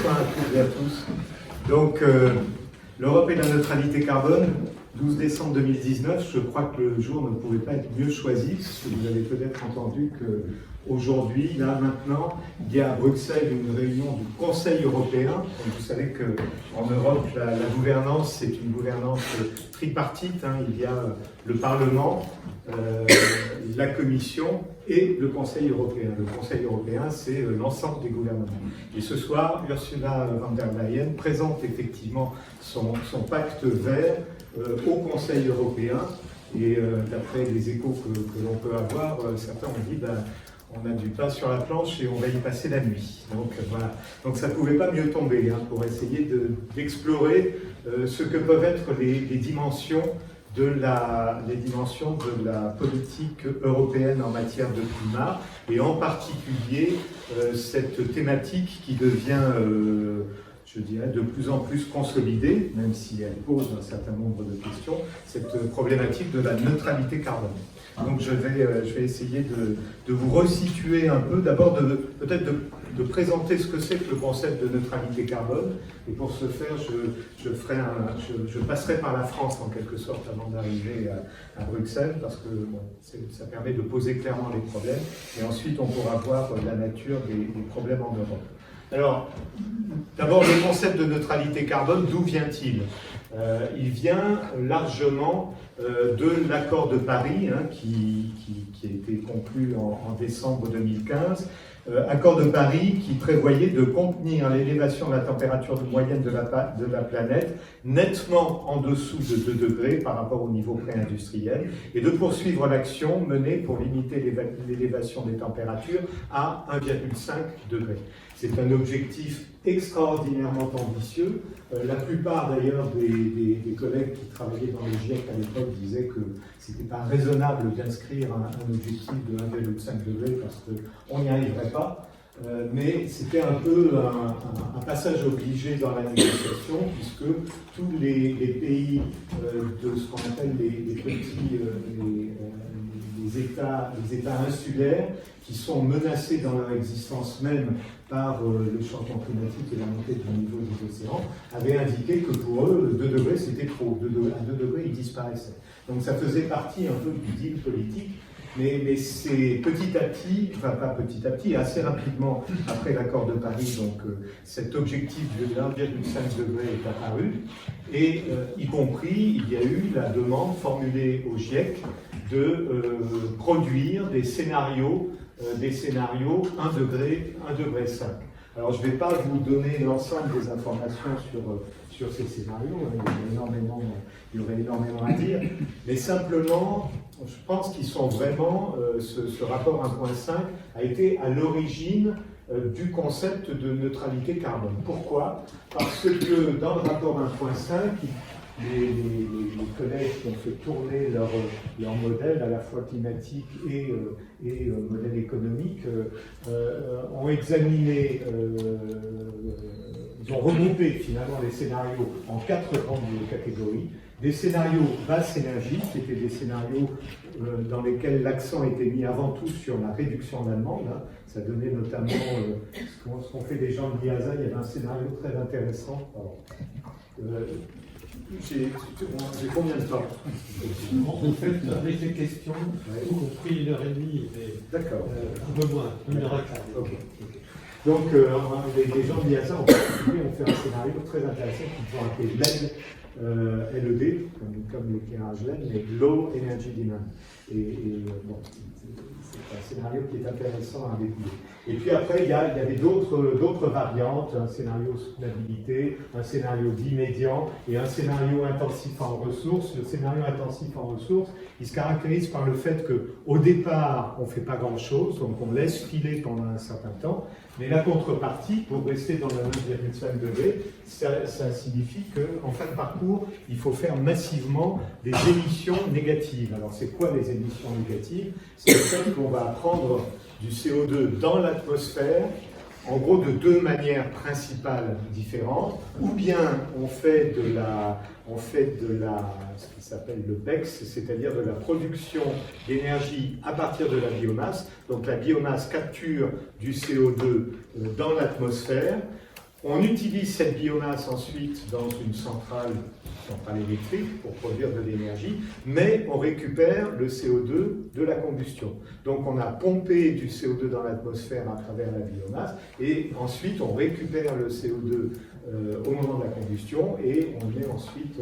Bonsoir à toutes et à tous. Donc, l'Europe et la neutralité carbone, 12 décembre 2019, je crois que le jour ne pouvait pas être mieux choisi, parce que vous avez peut-être entendu qu'aujourd'hui, là maintenant, il y a à Bruxelles une réunion du Conseil européen. Donc, vous savez qu'en Europe, la gouvernance, c'est une gouvernance tripartite. Il y a le Parlement, la Commission et le Conseil européen. Le Conseil européen, c'est l'ensemble des gouvernements. Et ce soir, Ursula von der Leyen présente effectivement son pacte vert au Conseil européen. Et d'après les échos que l'on peut avoir, certains ont dit on a du pain sur la planche et on va y passer la nuit. Donc voilà. Donc ça ne pouvait pas mieux tomber pour essayer d'explorer ce que peuvent être les dimensions de la politique européenne en matière de climat, et en particulier cette thématique qui devient, je dirais, de plus en plus consolidée, même si elle pose un certain nombre de questions, cette problématique de la neutralité carbone. Donc je vais essayer de vous resituer un peu, d'abord peut-être de présenter ce que c'est que le concept de neutralité carbone, et pour ce faire, je passerai par la France en quelque sorte avant d'arriver à Bruxelles, parce que bon, ça permet de poser clairement les problèmes, et ensuite on pourra voir la nature des problèmes en Europe. Alors, d'abord, le concept de neutralité carbone, d'où vient-il ? Il vient largement de l'accord de Paris, qui a été conclu en décembre 2015. Accord de Paris qui prévoyait de contenir l'élévation de la température moyenne de la planète nettement en dessous de 2 degrés par rapport au niveau pré-industriel, et de poursuivre l'action menée pour limiter l'élévation des températures à 1,5 degré. C'est un objectif extraordinairement ambitieux. La plupart d'ailleurs des collègues qui travaillaient dans le GIEC à l'époque disaient que ce n'était pas raisonnable d'inscrire un objectif de 1,5 degré parce qu'on n'y arriverait pas. Mais c'était un peu un passage obligé dans la négociation, puisque tous les pays de ce qu'on appelle les États insulaires, qui sont menacés dans leur existence même par le changement climatique et la montée du niveau des océans, avaient indiqué que pour eux, 2 degrés c'était trop. À 2 degrés, ils disparaissaient. Donc ça faisait partie un peu du deal politique. Mais c'est petit à petit, enfin pas petit à petit, assez rapidement après l'accord de Paris, donc cet objectif de 1,5 degré est apparu, et y compris, il y a eu la demande formulée au GIEC de produire des scénarios 1 degré, 1,5 degré. Alors je ne vais pas vous donner l'ensemble des informations sur ces scénarios, il y aurait énormément à dire, mais simplement, je pense qu'ils sont vraiment, ce rapport 1.5 a été à l'origine du concept de neutralité carbone. Pourquoi ? Parce que dans le rapport 1.5, les collègues qui ont fait tourner leur modèle, à la fois climatique et modèle économique, ont examiné, ils ont regroupé finalement les scénarios en 4 grandes catégories. Des scénarios basse énergie, qui étaient des scénarios dans lesquels l'accent était mis avant tout sur la réduction de la demande. Ça donnait notamment ce qu'ont fait les gens de l'IASA. Il y avait un scénario très intéressant. J'ai combien de temps? En fait, avec les questions, y compris 1h30, d'accord. Un peu moins, 1h15. Ok. Donc, les gens de l'IASA en particulier ont fait un scénario très intéressant qu'ils ont appelé LED, comme l'éclairage LED, mais Low Energy Demand. Bon, c'est un scénario qui est intéressant à découvrir. Et puis après, il y avait d'autres variantes, un scénario soutenabilité, un scénario dit médian et un scénario intensif en ressources. Le scénario intensif en ressources, il se caractérise par le fait qu'au départ, on ne fait pas grand-chose, donc on laisse filer pendant un certain temps, mais la contrepartie, pour rester dans le 1,5 degré, ça signifie qu'en fin de parcours, il faut faire massivement des émissions négatives. Alors c'est quoi les émissions négatives? C'est le fait qu'on va prendre du CO2 dans l'atmosphère, en gros de 2 manières principales différentes. Ou bien on fait de ce qui s'appelle le BECS, c'est-à-dire de la production d'énergie à partir de la biomasse. Donc la biomasse capture du CO2 dans l'atmosphère, On utilise cette biomasse ensuite dans une centrale électrique pour produire de l'énergie, mais on récupère le CO2 de la combustion. Donc on a pompé du CO2 dans l'atmosphère à travers la biomasse, et ensuite on récupère le CO2 au moment de la combustion, et on le met ensuite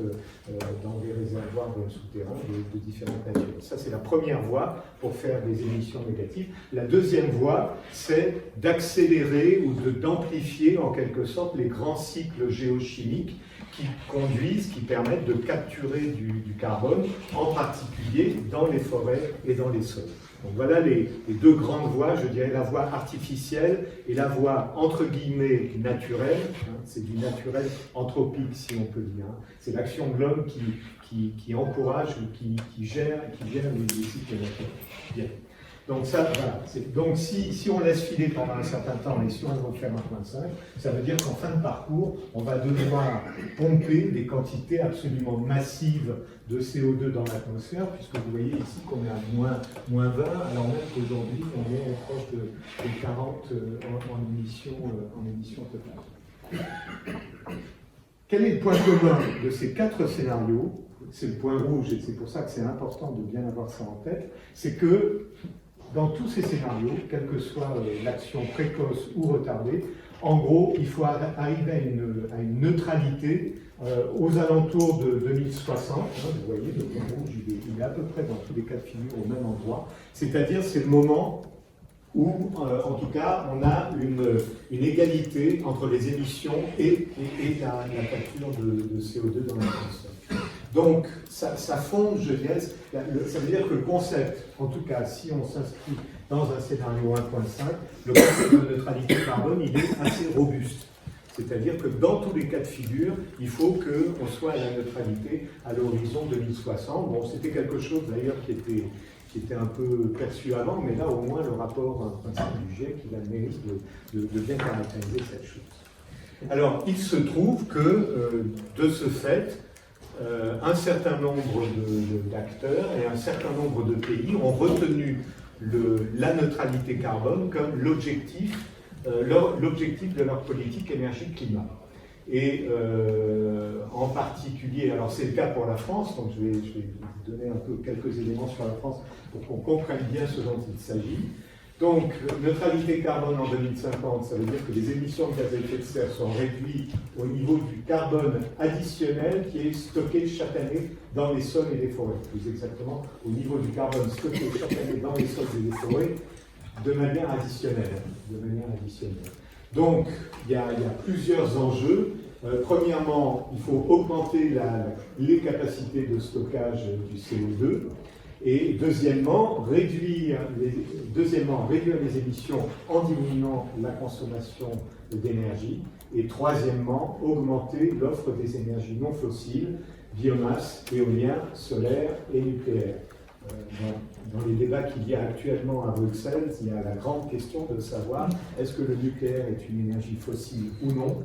dans des réservoirs souterrains de différentes natures. Ça, c'est la première voie pour faire des émissions négatives. La deuxième voie, c'est d'accélérer ou d'amplifier en quelque sorte les grands cycles géochimiques qui conduisent, qui permettent de capturer du carbone, en particulier dans les forêts et dans les sols. Donc voilà les deux grandes voies, je dirais la voie artificielle et la voie entre guillemets naturelle. C'est du naturel anthropique, si on peut dire. C'est l'action de l'homme qui encourage ou qui gère les cycles naturels. Bien. Donc ça, voilà. Donc si on laisse filer pendant un certain temps et si on veut faire 1,5, ça veut dire qu'en fin de parcours, on va devoir pomper des quantités absolument massives de CO2 dans l'atmosphère, puisque vous voyez ici qu'on est à moins 20, alors même qu'aujourd'hui, on est proche de 40 en émission totale. Quel est le point commun de ces 4 scénarios? C'est le point rouge, et c'est pour ça que c'est important de bien avoir ça en tête, c'est que dans tous ces scénarios, quelle que soit l'action précoce ou retardée, en gros, il faut arriver à une neutralité aux alentours de 2060. Vous voyez, le point rouge, il est à peu près dans tous les cas de figure au même endroit. C'est-à-dire, c'est le moment où, en tout cas, on a une égalité entre les émissions et la capture de CO2 dans l'atmosphère. Donc, ça fonde, je dirais, ça veut dire que le concept, en tout cas, si on s'inscrit dans un scénario 1.5, le concept de neutralité carbone, il est assez robuste. C'est-à-dire que dans tous les cas de figure, il faut qu'on soit à la neutralité à l'horizon 2060. Bon, c'était quelque chose d'ailleurs qui était un peu perçu avant, mais là au moins le rapport du GIEC, il a le mérite de bien caractériser cette chose. Alors, il se trouve que, de ce fait, un certain nombre d'acteurs et un certain nombre de pays ont retenu la neutralité carbone comme l'objectif de leur politique énergie-climat. Et en particulier, alors c'est le cas pour la France, donc je vais vous donner un peu quelques éléments sur la France pour qu'on comprenne bien ce dont il s'agit. Donc, neutralité carbone en 2050, ça veut dire que les émissions de gaz à effet de serre sont réduites au niveau du carbone additionnel qui est stocké chaque année dans les sols et les forêts. Plus exactement, au niveau du carbone stocké chaque année dans les sols et les forêts de manière additionnelle. Donc, il y a plusieurs enjeux. Premièrement, il faut augmenter les capacités de stockage du CO2. Et deuxièmement, réduire les émissions en diminuant la consommation d'énergie. Et troisièmement, augmenter l'offre des énergies non fossiles, biomasse, éolien, solaire et nucléaire. Dans les débats qu'il y a actuellement à Bruxelles, il y a la grande question de savoir est-ce que le nucléaire est une énergie fossile ou non.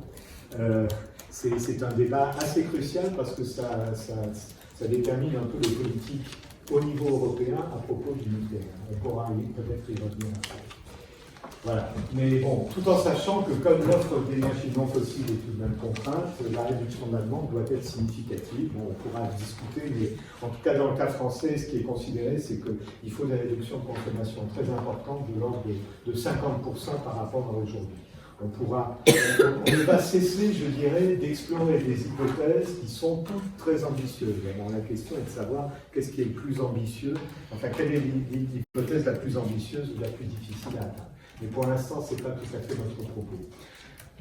C'est un débat assez crucial parce que ça détermine un peu les politiques au niveau européen à propos du nucléaire. On pourra peut-être y revenir après. Voilà. Mais bon, tout en sachant que comme l'offre d'énergie non fossile est tout de même contrainte, la réduction de la demande doit être significative. Bon, on pourra discuter, mais en tout cas dans le cas français, ce qui est considéré, c'est qu'il faut des réductions de consommation très importantes de l'ordre de 50% par rapport à aujourd'hui. On va cesser, je dirais, d'explorer des hypothèses qui sont toutes très ambitieuses. Alors, la question est de savoir qu'est-ce qui est le plus ambitieux, enfin, quelle est l'hypothèse la plus ambitieuse ou la plus difficile à atteindre. Mais pour l'instant, ce n'est pas tout à fait notre propos.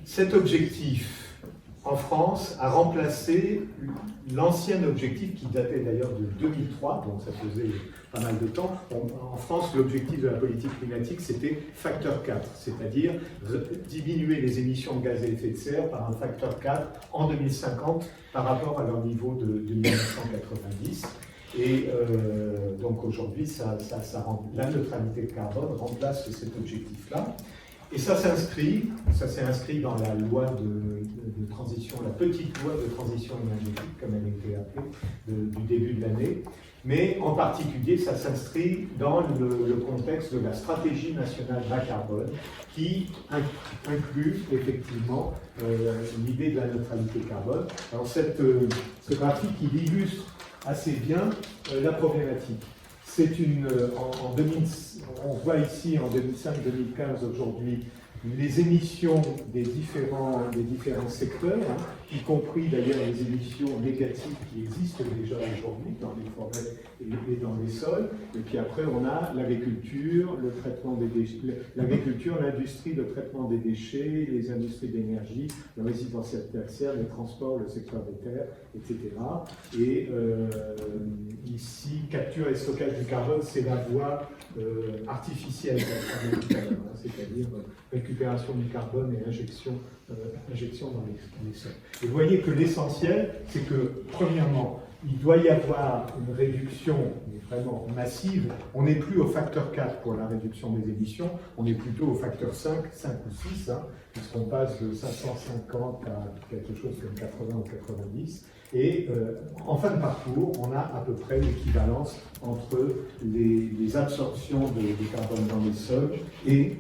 Cet objectif, en France, a remplacé l'ancien objectif qui datait d'ailleurs de 2003, donc ça faisait pas mal de temps. En France, l'objectif de la politique climatique, c'était facteur 4, c'est-à-dire diminuer les émissions de gaz à effet de serre par un facteur 4 en 2050 par rapport à leur niveau de 1990. Et donc aujourd'hui, la neutralité de carbone remplace cet objectif-là. Et ça s'est inscrit dans la loi de transition, la petite loi de transition énergétique, comme elle a été appelée, du début de l'année. Mais en particulier, ça s'inscrit dans le contexte de la stratégie nationale bas carbone qui inclut effectivement l'idée de la neutralité carbone. Alors ce graphique, il illustre assez bien la problématique. C'est on voit ici en 2005-2015 aujourd'hui les émissions des différents secteurs, y compris d'ailleurs les émissions négatives qui existent déjà aujourd'hui dans les forêts et dans les sols. Et puis après, on a l'agriculture, le traitement des déchets, l'agriculture, l'industrie, le traitement des déchets, les industries d'énergie, le résidentiel tertiaire, les transports, le secteur des terres, etc. Et ici, capture et stockage du carbone, c'est la voie artificielle, c'est-à-dire récupération du carbone et injection dans les sols. Et vous voyez que l'essentiel, c'est que, premièrement, il doit y avoir une réduction vraiment massive. On n'est plus au facteur 4 pour la réduction des émissions, on est plutôt au facteur 5 ou 6, puisqu'on passe de 550 à quelque chose comme 80 ou 90. Et en fin de parcours, on a à peu près l'équivalence entre les absorptions de carbone dans les sols et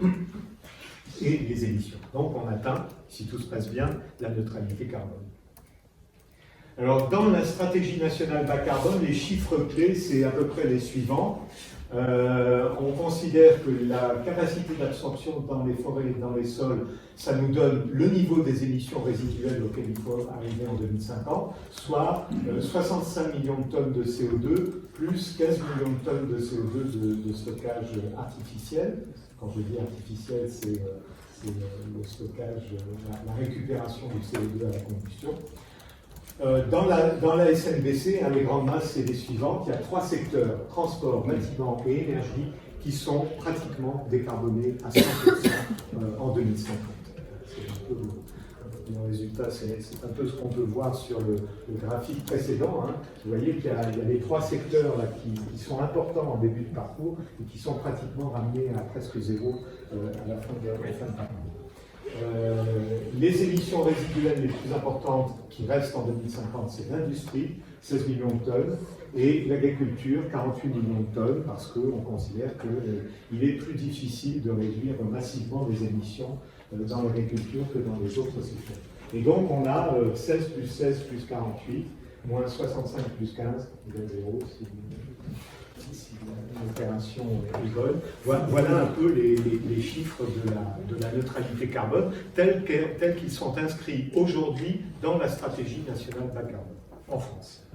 les émissions. Donc on atteint, si tout se passe bien, la neutralité carbone. Alors dans la stratégie nationale bas carbone, les chiffres clés, c'est à peu près les suivants. On considère que la capacité d'absorption dans les forêts et dans les sols, ça nous donne le niveau des émissions résiduelles auquel il faut arriver en 2050, soit 65 millions de tonnes de CO2 plus 15 millions de tonnes de CO2 de stockage artificiel. Quand je dis artificiel, c'est le stockage, la récupération du CO2 à la combustion. Dans la SNBC, les grandes masses, c'est les suivantes. Il y a 3 secteurs, transport, bâtiment et énergie, qui sont pratiquement décarbonés à 100% en 2050. Le résultat, c'est un peu ce qu'on peut voir sur le graphique précédent. Vous voyez qu'il y a les 3 secteurs là, qui sont importants en début de parcours et qui sont pratiquement ramenés à presque zéro à la fin de parcours. Les émissions résiduelles les plus importantes qui restent en 2050, c'est l'industrie, 16 millions de tonnes, et l'agriculture, 48 millions de tonnes, parce qu'on considère qu'il est plus difficile de réduire massivement les émissions dans l'agriculture que dans les autres secteurs. Et donc on a 16 plus 16 plus 48, moins 65 plus 15, égale 0, si l'opération est bonne. Voilà un peu les chiffres de la neutralité carbone tels qu'ils sont inscrits aujourd'hui dans la stratégie nationale bas carbone en France.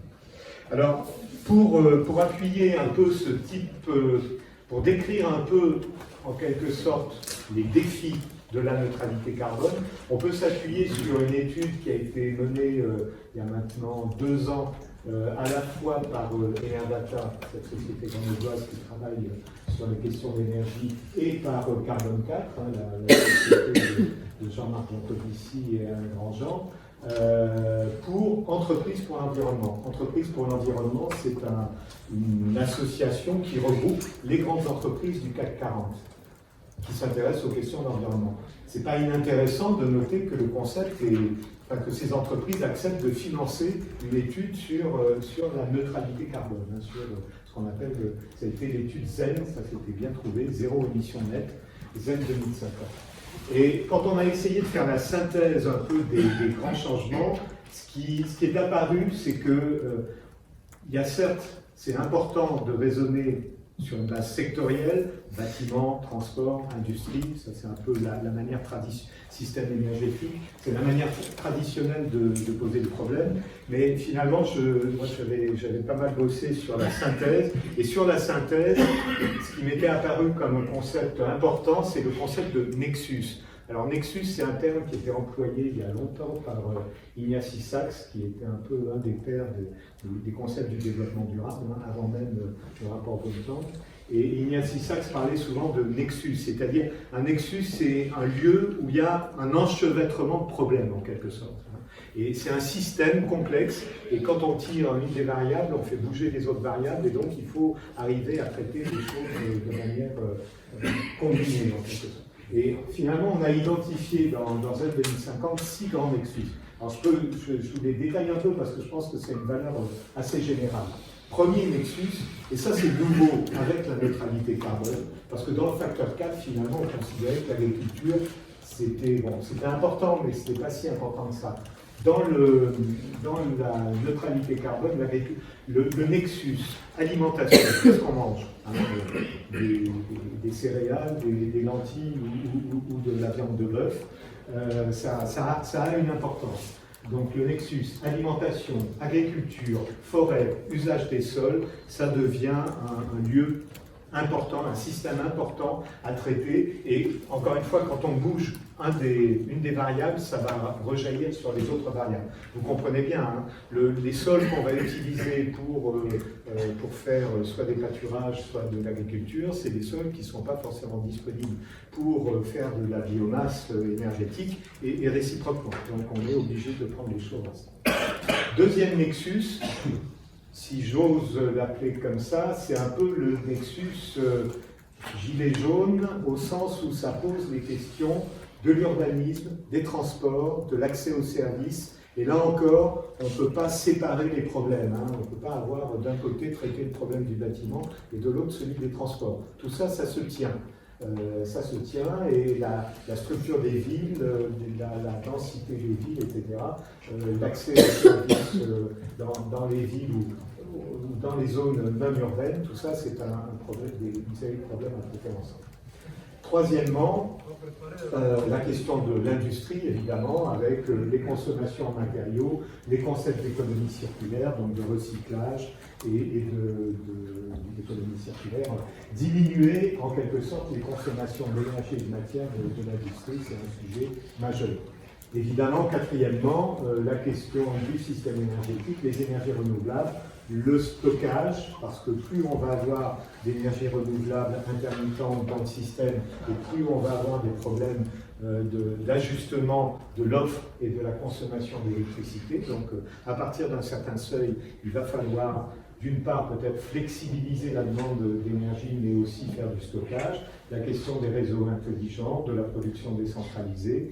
Alors, pour appuyer un peu ce type, pour décrire un peu en quelque sorte les défis de la neutralité carbone, on peut s'appuyer sur une étude qui a été menée il y a maintenant 2 ans à la fois par Enerdata, cette société grenobloise qui travaille sur les questions d'énergie, et par Carbone 4, la société de Jean-Marc Jancovici et Alain Grandjean, pour Entreprises pour l'environnement. Entreprises pour l'environnement, c'est une association qui regroupe les grandes entreprises du CAC 40 qui s'intéressent aux questions d'environnement. Ce n'est pas inintéressant de noter que le concept que ces entreprises acceptent de financer une étude sur la neutralité carbone, sur ce qu'on appelle, ça a été l'étude ZEN, ça s'était bien trouvé, zéro émission nette, ZEN 2050. Et quand on a essayé de faire la synthèse un peu des grands changements, ce qui est apparu, c'est que il y a certes, c'est important de raisonner sur une base sectorielle, bâtiment, transport, industrie, ça c'est un peu la manière système énergétique, c'est la manière traditionnelle de poser le problème, mais finalement, moi j'avais pas mal bossé sur la synthèse, et sur la synthèse, ce qui m'était apparu comme un concept important, c'est le concept de nexus. Alors Nexus, c'est un terme qui était employé il y a longtemps par Ignacy Sachs, qui était un peu un des pères des concepts du développement durable, avant même le rapport Brundtland. Et Ignacy Sachs parlait souvent de nexus, c'est-à-dire un nexus, c'est un lieu où il y a un enchevêtrement de problèmes, en quelque sorte. Et c'est un système complexe, et quand on tire une des variables, on fait bouger les autres variables, et donc il faut arriver à traiter les choses de manière combinée, en quelque sorte. Et finalement, on a identifié dans Z 2050 6 grands nexus. Alors je vous les détaille un peu parce que je pense que c'est une valeur assez générale. Premier nexus, et ça c'est nouveau avec la neutralité carbone, parce que dans le facteur 4, finalement, on considérait que l'agriculture, c'était important, mais ce n'était pas si important que ça. Dans la neutralité carbone, le nexus alimentation, qu'est-ce qu'on mange? Des céréales, des lentilles ou de la viande de bœuf, ça a une importance. Donc le nexus alimentation, agriculture, forêt, usage des sols, ça devient un lieu important, un système important à traiter. Et encore une fois, quand on bouge une des variables, ça va rejaillir sur les autres variables. Vous comprenez bien, hein, les sols qu'on va utiliser pour faire soit des pâturages, soit de l'agriculture, c'est des sols qui ne sont pas forcément disponibles pour faire de la biomasse énergétique et réciproquement. Donc on est obligé de prendre les choses ensemble. Deuxième nexus, si j'ose l'appeler comme ça, c'est un peu le nexus gilet jaune, au sens où ça pose les questions de l'urbanisme, des transports, de l'accès aux services. Et là encore, on ne peut pas séparer les problèmes. Hein. On ne peut pas avoir d'un côté traiter le problème du bâtiment et de l'autre celui des transports. Tout ça, ça se tient. Ça se tient, et la structure des villes, la densité des villes, etc., l'accès aux services dans les villes ou dans les zones non urbaines, tout ça, c'est une série de problèmes à traiter ensemble. Troisièmement, la question de l'industrie, évidemment, avec les consommations en matériaux, les concepts d'économie circulaire, donc de recyclage et d'économie circulaire. Diminuer, en quelque sorte, les consommations d'énergie et de matière de l'industrie, c'est un sujet majeur. Évidemment, quatrièmement, la question du système énergétique, les énergies renouvelables, le stockage, parce que plus on va avoir d'énergie renouvelable intermittente dans le système, et plus on va avoir des problèmes d'ajustement de l'offre et de la consommation d'électricité. Donc, à partir d'un certain seuil, il va falloir, d'une part, peut-être flexibiliser la demande d'énergie, mais aussi faire du stockage, la question des réseaux intelligents, de la production décentralisée,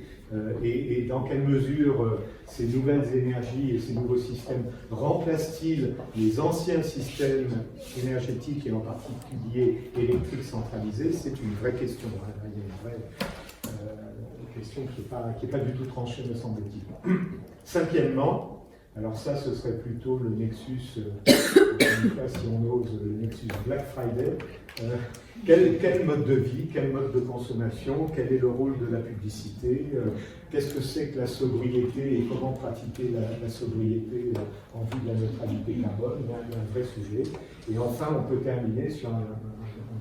et dans quelle mesure ces nouvelles énergies et ces nouveaux systèmes remplacent-ils les anciens systèmes énergétiques et en particulier électriques centralisés, c'est une vraie question. Il y a une vraie question qui n'est pas du tout tranchée, me semble-t-il. Cinquièmement, alors ça, ce serait plutôt le nexus, si on ose, le nexus Black Friday. Quel mode de vie, quel mode de consommation, quel est le rôle de la publicité, qu'est-ce que c'est que la sobriété et comment pratiquer la sobriété en vue de la neutralité carbone, il y a un vrai sujet. Et enfin, on peut terminer sur un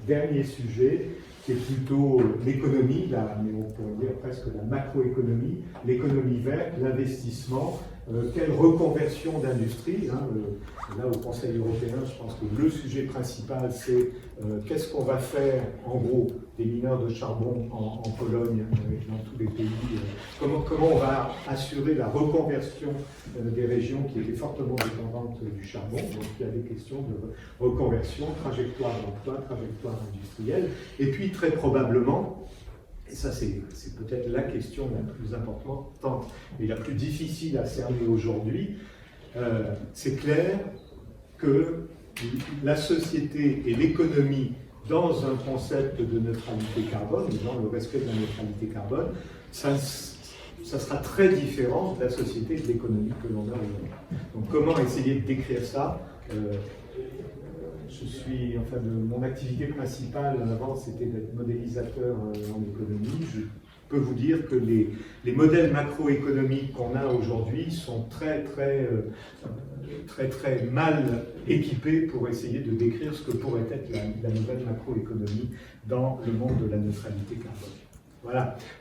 dernier sujet qui est plutôt l'économie, mais on pourrait dire presque la macroéconomie, l'économie verte, l'investissement, quelle reconversion d'industrie. Là, au Conseil européen, je pense que le sujet principal, c'est qu'est-ce qu'on va faire, en gros, des mineurs de charbon en Pologne et dans tous les pays. Comment on va assurer la reconversion des régions qui étaient fortement dépendantes du charbon. Donc, il y a des questions de reconversion, trajectoire d'emploi, trajectoire industrielle. Et puis, très probablement, et ça, c'est peut-être la question la plus importante et la plus difficile à cerner aujourd'hui. C'est clair que la société et l'économie, dans un concept de neutralité carbone, dans le respect de la neutralité carbone, ça sera très différent de la société et de l'économie que l'on a aujourd'hui. Donc, comment essayer de décrire ça? Mon activité principale avant, c'était d'être modélisateur en économie. Je peux vous dire que les modèles macroéconomiques qu'on a aujourd'hui sont très mal équipés pour essayer de décrire ce que pourrait être la nouvelle macroéconomie dans le monde de la neutralité carbone.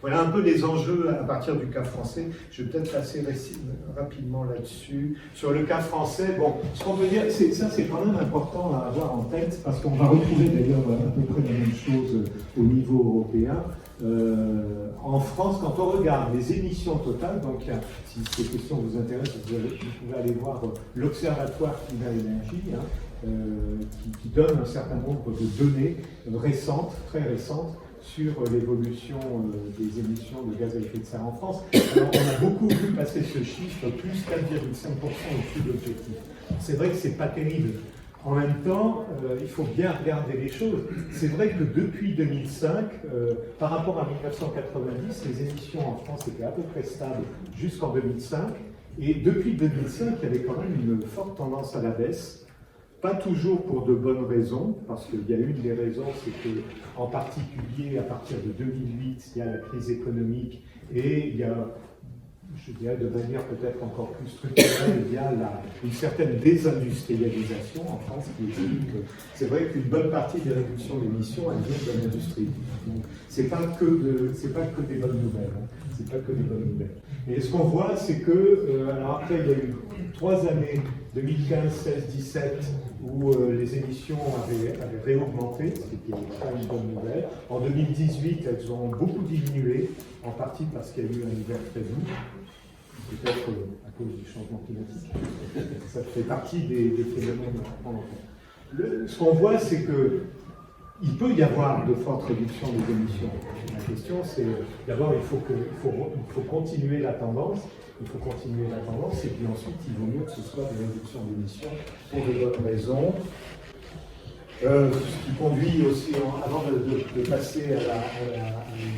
Voilà un peu les enjeux à partir du cas français. Je vais peut-être passer rapidement là-dessus. Sur le cas français, bon, ce qu'on peut dire, c'est quand même important à avoir en tête, parce qu'on va retrouver d'ailleurs à peu près la même chose au niveau européen. En France, quand on regarde les émissions totales, donc si ces questions vous intéressent, vous pouvez aller voir l'Observatoire Climat Énergie, qui donne un certain nombre de données récentes, très récentes, sur l'évolution des émissions de gaz à effet de serre en France. Alors, on a beaucoup vu passer ce chiffre, plus 4,5% au-dessus de l'objectif. C'est vrai que ce n'est pas terrible. en même temps, il faut bien regarder les choses. C'est vrai que depuis 2005, par rapport à 1990, les émissions en France étaient à peu près stables jusqu'en 2005. Et depuis 2005, il y avait quand même une forte tendance à la baisse. Pas toujours pour de bonnes raisons, parce qu'il y a une des raisons, c'est que, en particulier, à partir de 2008, il y a la crise économique et il y a, je dirais de manière peut-être encore plus structurelle, il y a une certaine désindustrialisation en France qui explique que c'est vrai qu'une bonne partie des réductions d'émissions, elles viennent de l'industrie. Donc, c'est pas que des bonnes nouvelles. Hein. C'est pas que des bonnes nouvelles. Et ce qu'on voit, c'est que, alors après, il y a eu 3 années, 2015, 16, 17, où les émissions avaient réaugmenté, ce qui n'est pas une bonne nouvelle. En 2018, elles ont beaucoup diminué, en partie parce qu'il y a eu un hiver très doux, peut-être à cause du changement climatique. Ça fait partie des phénomènes à prendre en compte. Ce qu'on voit, c'est que il peut y avoir de fortes réductions des émissions. La question, c'est d'abord, il faut continuer la tendance. Il faut continuer la tendance, et puis ensuite, il vaut mieux que ce soit des réductions d'émissions pour de bonnes raisons. Ce qui conduit aussi, avant de passer à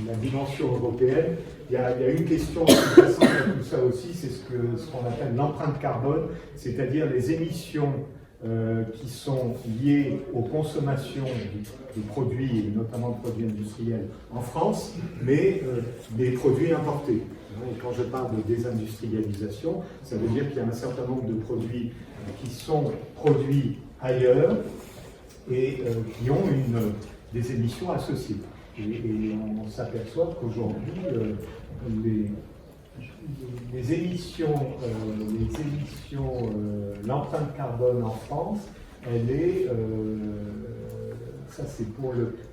la dimension européenne, il y a une question intéressante à tout ça aussi, c'est ce qu'on appelle l'empreinte carbone, c'est-à-dire les émissions qui sont liées aux consommations de produits, et notamment de produits industriels en France, mais des produits importés. Et quand je parle de désindustrialisation, ça veut dire qu'il y a un certain nombre de produits qui sont produits ailleurs et qui ont des émissions associées. Et on s'aperçoit qu'aujourd'hui, les émissions, l'empreinte carbone en France, elle est, ça c'est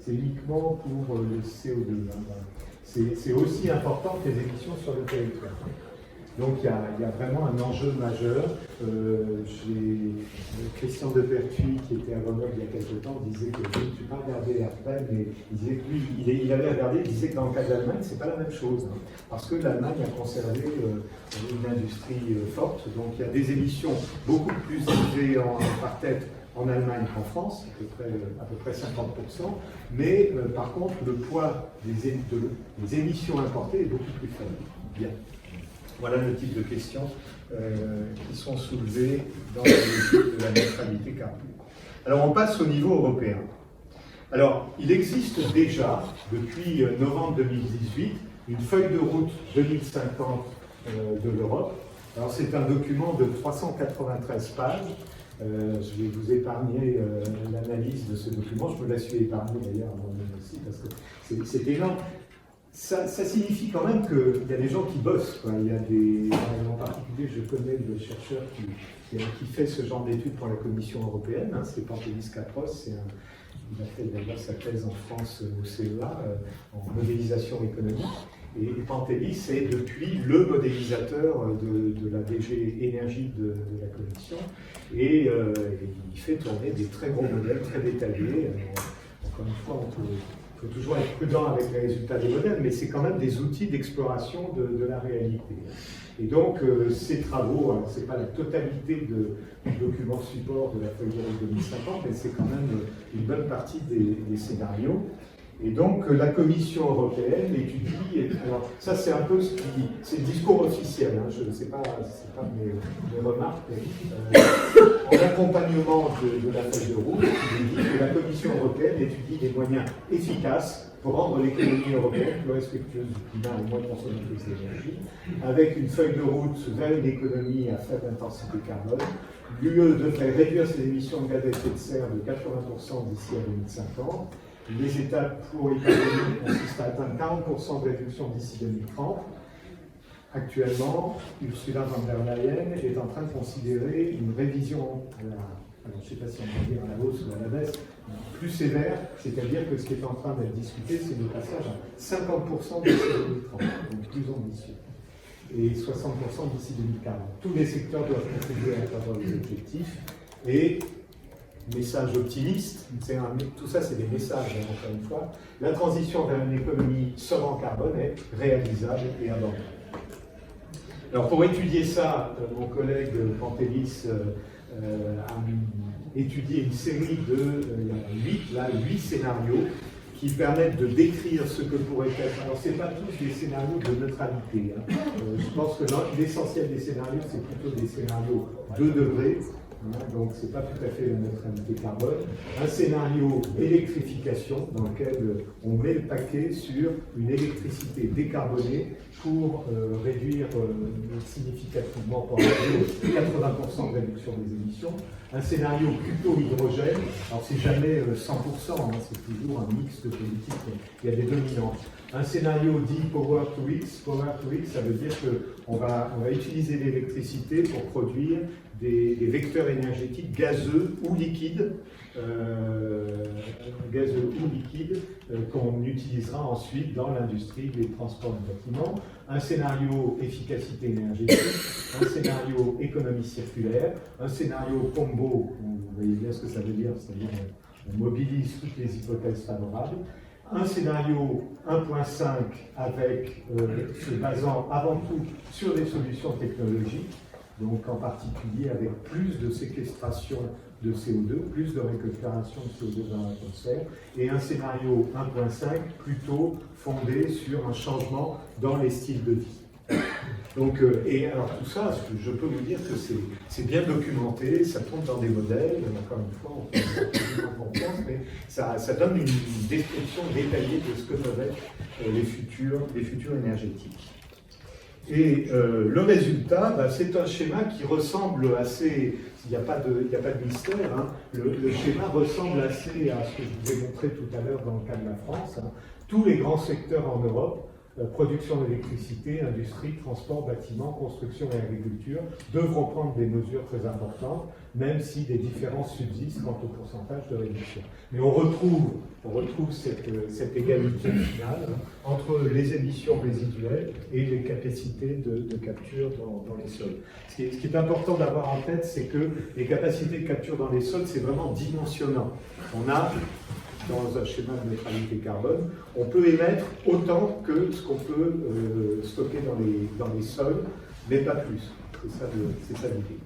uniquement pour le CO2. Hein. C'est aussi important que les émissions sur le territoire. Donc il y a vraiment un enjeu majeur. Christian Depertuis, qui était à Grenoble il y a quelques temps, disait que je ne suis pas regardé après, mais il disait que lui, il avait regardé, il disait que dans le cas de l'Allemagne, c'est pas la même chose. Hein, parce que l'Allemagne a conservé une industrie forte, donc il y a des émissions beaucoup plus élevées par tête en Allemagne qu'en France, à peu près 50%, mais par contre, le poids des émissions importées est beaucoup plus faible. Bien. Voilà le type de questions qui sont soulevées dans la logique de la neutralité carbone. Alors on passe au niveau européen. Alors il existe déjà, depuis novembre 2018, une feuille de route 2050 de l'Europe. Alors c'est un document de 393 pages. Je vais vous épargner l'analyse de ce document. Je me la suis épargnée d'ailleurs à moi-même aussi, parce que c'est énorme. Ça signifie quand même qu'il y a des gens qui bossent. Quoi. Il y a en particulier, je connais le chercheur qui fait ce genre d'études pour la Commission européenne. Hein, c'est Pantelis Capros. Il a fait d'ailleurs sa thèse en France au CEA en modélisation économique. Et Pantelis est depuis le modélisateur de la DG Énergie de la Commission. Et il fait tourner des très gros modèles, très détaillés. Encore une fois, il faut toujours être prudent avec les résultats des modèles, mais c'est quand même des outils d'exploration de la réalité. Et donc, ces travaux, ce n'est pas la totalité du document support de la feuille de route 2050, mais c'est quand même une bonne partie des scénarios. Et donc, la Commission européenne étudie, alors ça c'est un peu c'est le discours officiel, hein, je ne sais pas, mes remarques, mais en accompagnement de la feuille de route, il dit que la Commission européenne étudie des moyens efficaces pour rendre l'économie européenne plus respectueuse du climat et moins consommatrice d'énergie, avec une feuille de route vers une économie à faible intensité carbone. L'UE devrait réduire ses émissions de gaz à effet de serre de 80% d'ici à 2050. Les étapes pour y parvenir consistent à atteindre 40% de réduction d'ici 2030. Actuellement, Ursula von der Leyen est en train de considérer une révision alors je ne sais pas si on peut dire à la hausse ou à la baisse, plus sévère, c'est-à-dire que ce qui est en train d'être discuté, c'est le passage à 50% d'ici 2030, donc plus ambitieux, et 60% d'ici 2040. Tous les secteurs doivent contribuer à atteindre les objectifs, et message optimiste, tout ça c'est des messages, encore une fois, la transition vers une économie sobre en carbone est réalisable et abordable. Alors pour étudier ça, mon collègue Pantelis étudié une série de 8 scénarios qui permettent de décrire ce que pourrait être. Alors, ce n'est pas tous des scénarios de neutralité. Hein. Je pense que l'essentiel des scénarios, c'est plutôt des scénarios 2 degrés. Hein, donc, ce n'est pas tout à fait la neutralité carbone. Un scénario électrification, dans lequel on met le paquet sur une électricité décarbonée pour réduire significativement, pour 80% de réduction des émissions. Un scénario plutôt hydrogène, alors c'est jamais 100%, hein, c'est toujours un mix de politiques, il y a des dominantes. Un scénario dit Power to X, ça veut dire qu'on va utiliser l'électricité pour produire des vecteurs énergétiques gazeux ou liquides, qu'on utilisera ensuite dans l'industrie des transports de bâtiments. Un scénario efficacité énergétique, un scénario économie circulaire, un scénario combo, vous voyez bien ce que ça veut dire, c'est-à-dire on mobilise toutes les hypothèses favorables. Un scénario 1.5 avec se basant avant tout sur des solutions technologiques, donc en particulier avec plus de séquestration de CO2, plus de récupération de CO2 dans l'atmosphère, et un scénario 1.5 plutôt fondé sur un changement dans les styles de vie. Donc, et alors tout ça, je peux vous dire que c'est bien documenté, ça tombe dans des modèles, encore une fois, on peut faire confiance, mais ça donne une description détaillée de ce que peuvent être les futurs énergétiques. Et le résultat, c'est un schéma qui ressemble assez, il n'y a pas de mystère, hein, le schéma ressemble assez à ce que je vous ai montré tout à l'heure dans le cas de la France. Hein. Tous les grands secteurs en Europe, production d'électricité, industrie, transport, bâtiment, construction et agriculture, devront prendre des mesures très importantes, même si des différences subsistent quant au pourcentage de réduction. Mais on retrouve cette égalité finale entre les émissions résiduelles et les capacités de capture dans les sols. Ce qui est important d'avoir en tête, c'est que les capacités de capture dans les sols, c'est vraiment dimensionnant. On a dans un schéma de neutralité carbone, on peut émettre autant que ce qu'on peut stocker dans les sols, mais pas plus. C'est ça l'idée.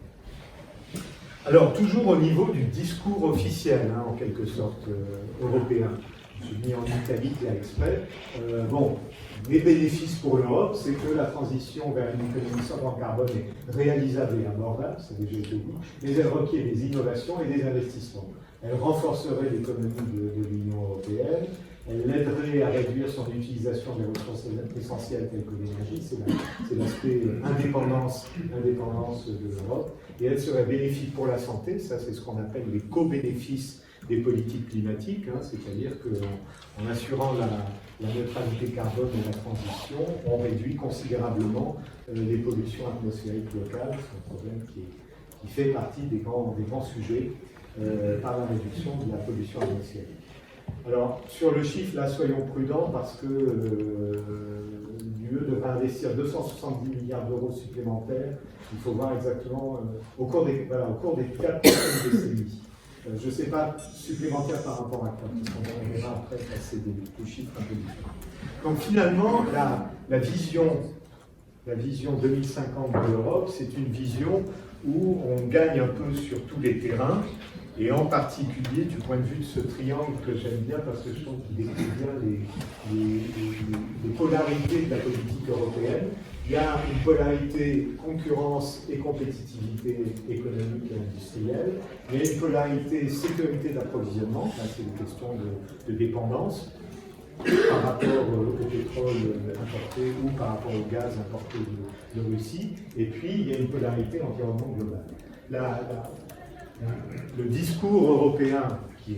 Alors, toujours au niveau du discours officiel, hein, en quelque sorte, européen. Je suis mis en italique là exprès. Les bénéfices pour l'Europe, c'est que la transition vers une économie sobre en carbone est réalisable et abordable, ça a déjà été dit, mais elle requiert des innovations et des investissements. Elle renforcerait l'économie de l'Union européenne, elle l'aiderait à réduire son utilisation des ressources essentielles telles que l'énergie, c'est l'aspect indépendance de l'Europe, et elle serait bénéfique pour la santé, ça c'est ce qu'on appelle les co-bénéfices des politiques climatiques, hein, c'est-à-dire qu'en assurant la neutralité carbone et la transition, on réduit considérablement les pollutions atmosphériques locales, c'est un problème qui fait partie des grands sujets par la réduction de la pollution atmosphérique. Alors, sur le chiffre, là, soyons prudents parce que l'UE devrait investir 270 milliards d'euros supplémentaires. Il faut voir exactement au cours des 4 prochaines décennies. Je ne sais pas supplémentaire par rapport à quoi, parce qu'on verra après passer des chiffres un peu différents. Donc finalement, la vision 2050 de l'Europe, c'est une vision où on gagne un peu sur tous les terrains, et en particulier du point de vue de ce triangle que j'aime bien parce que je trouve qu'il décrit bien les polarités de la politique européenne. Il y a une polarité concurrence et compétitivité économique et industrielle. Il y a une polarité sécurité d'approvisionnement, là c'est une question de dépendance par rapport au pétrole importé ou par rapport au gaz importé de Russie. Et puis il y a une polarité environnement global. Le discours européen qui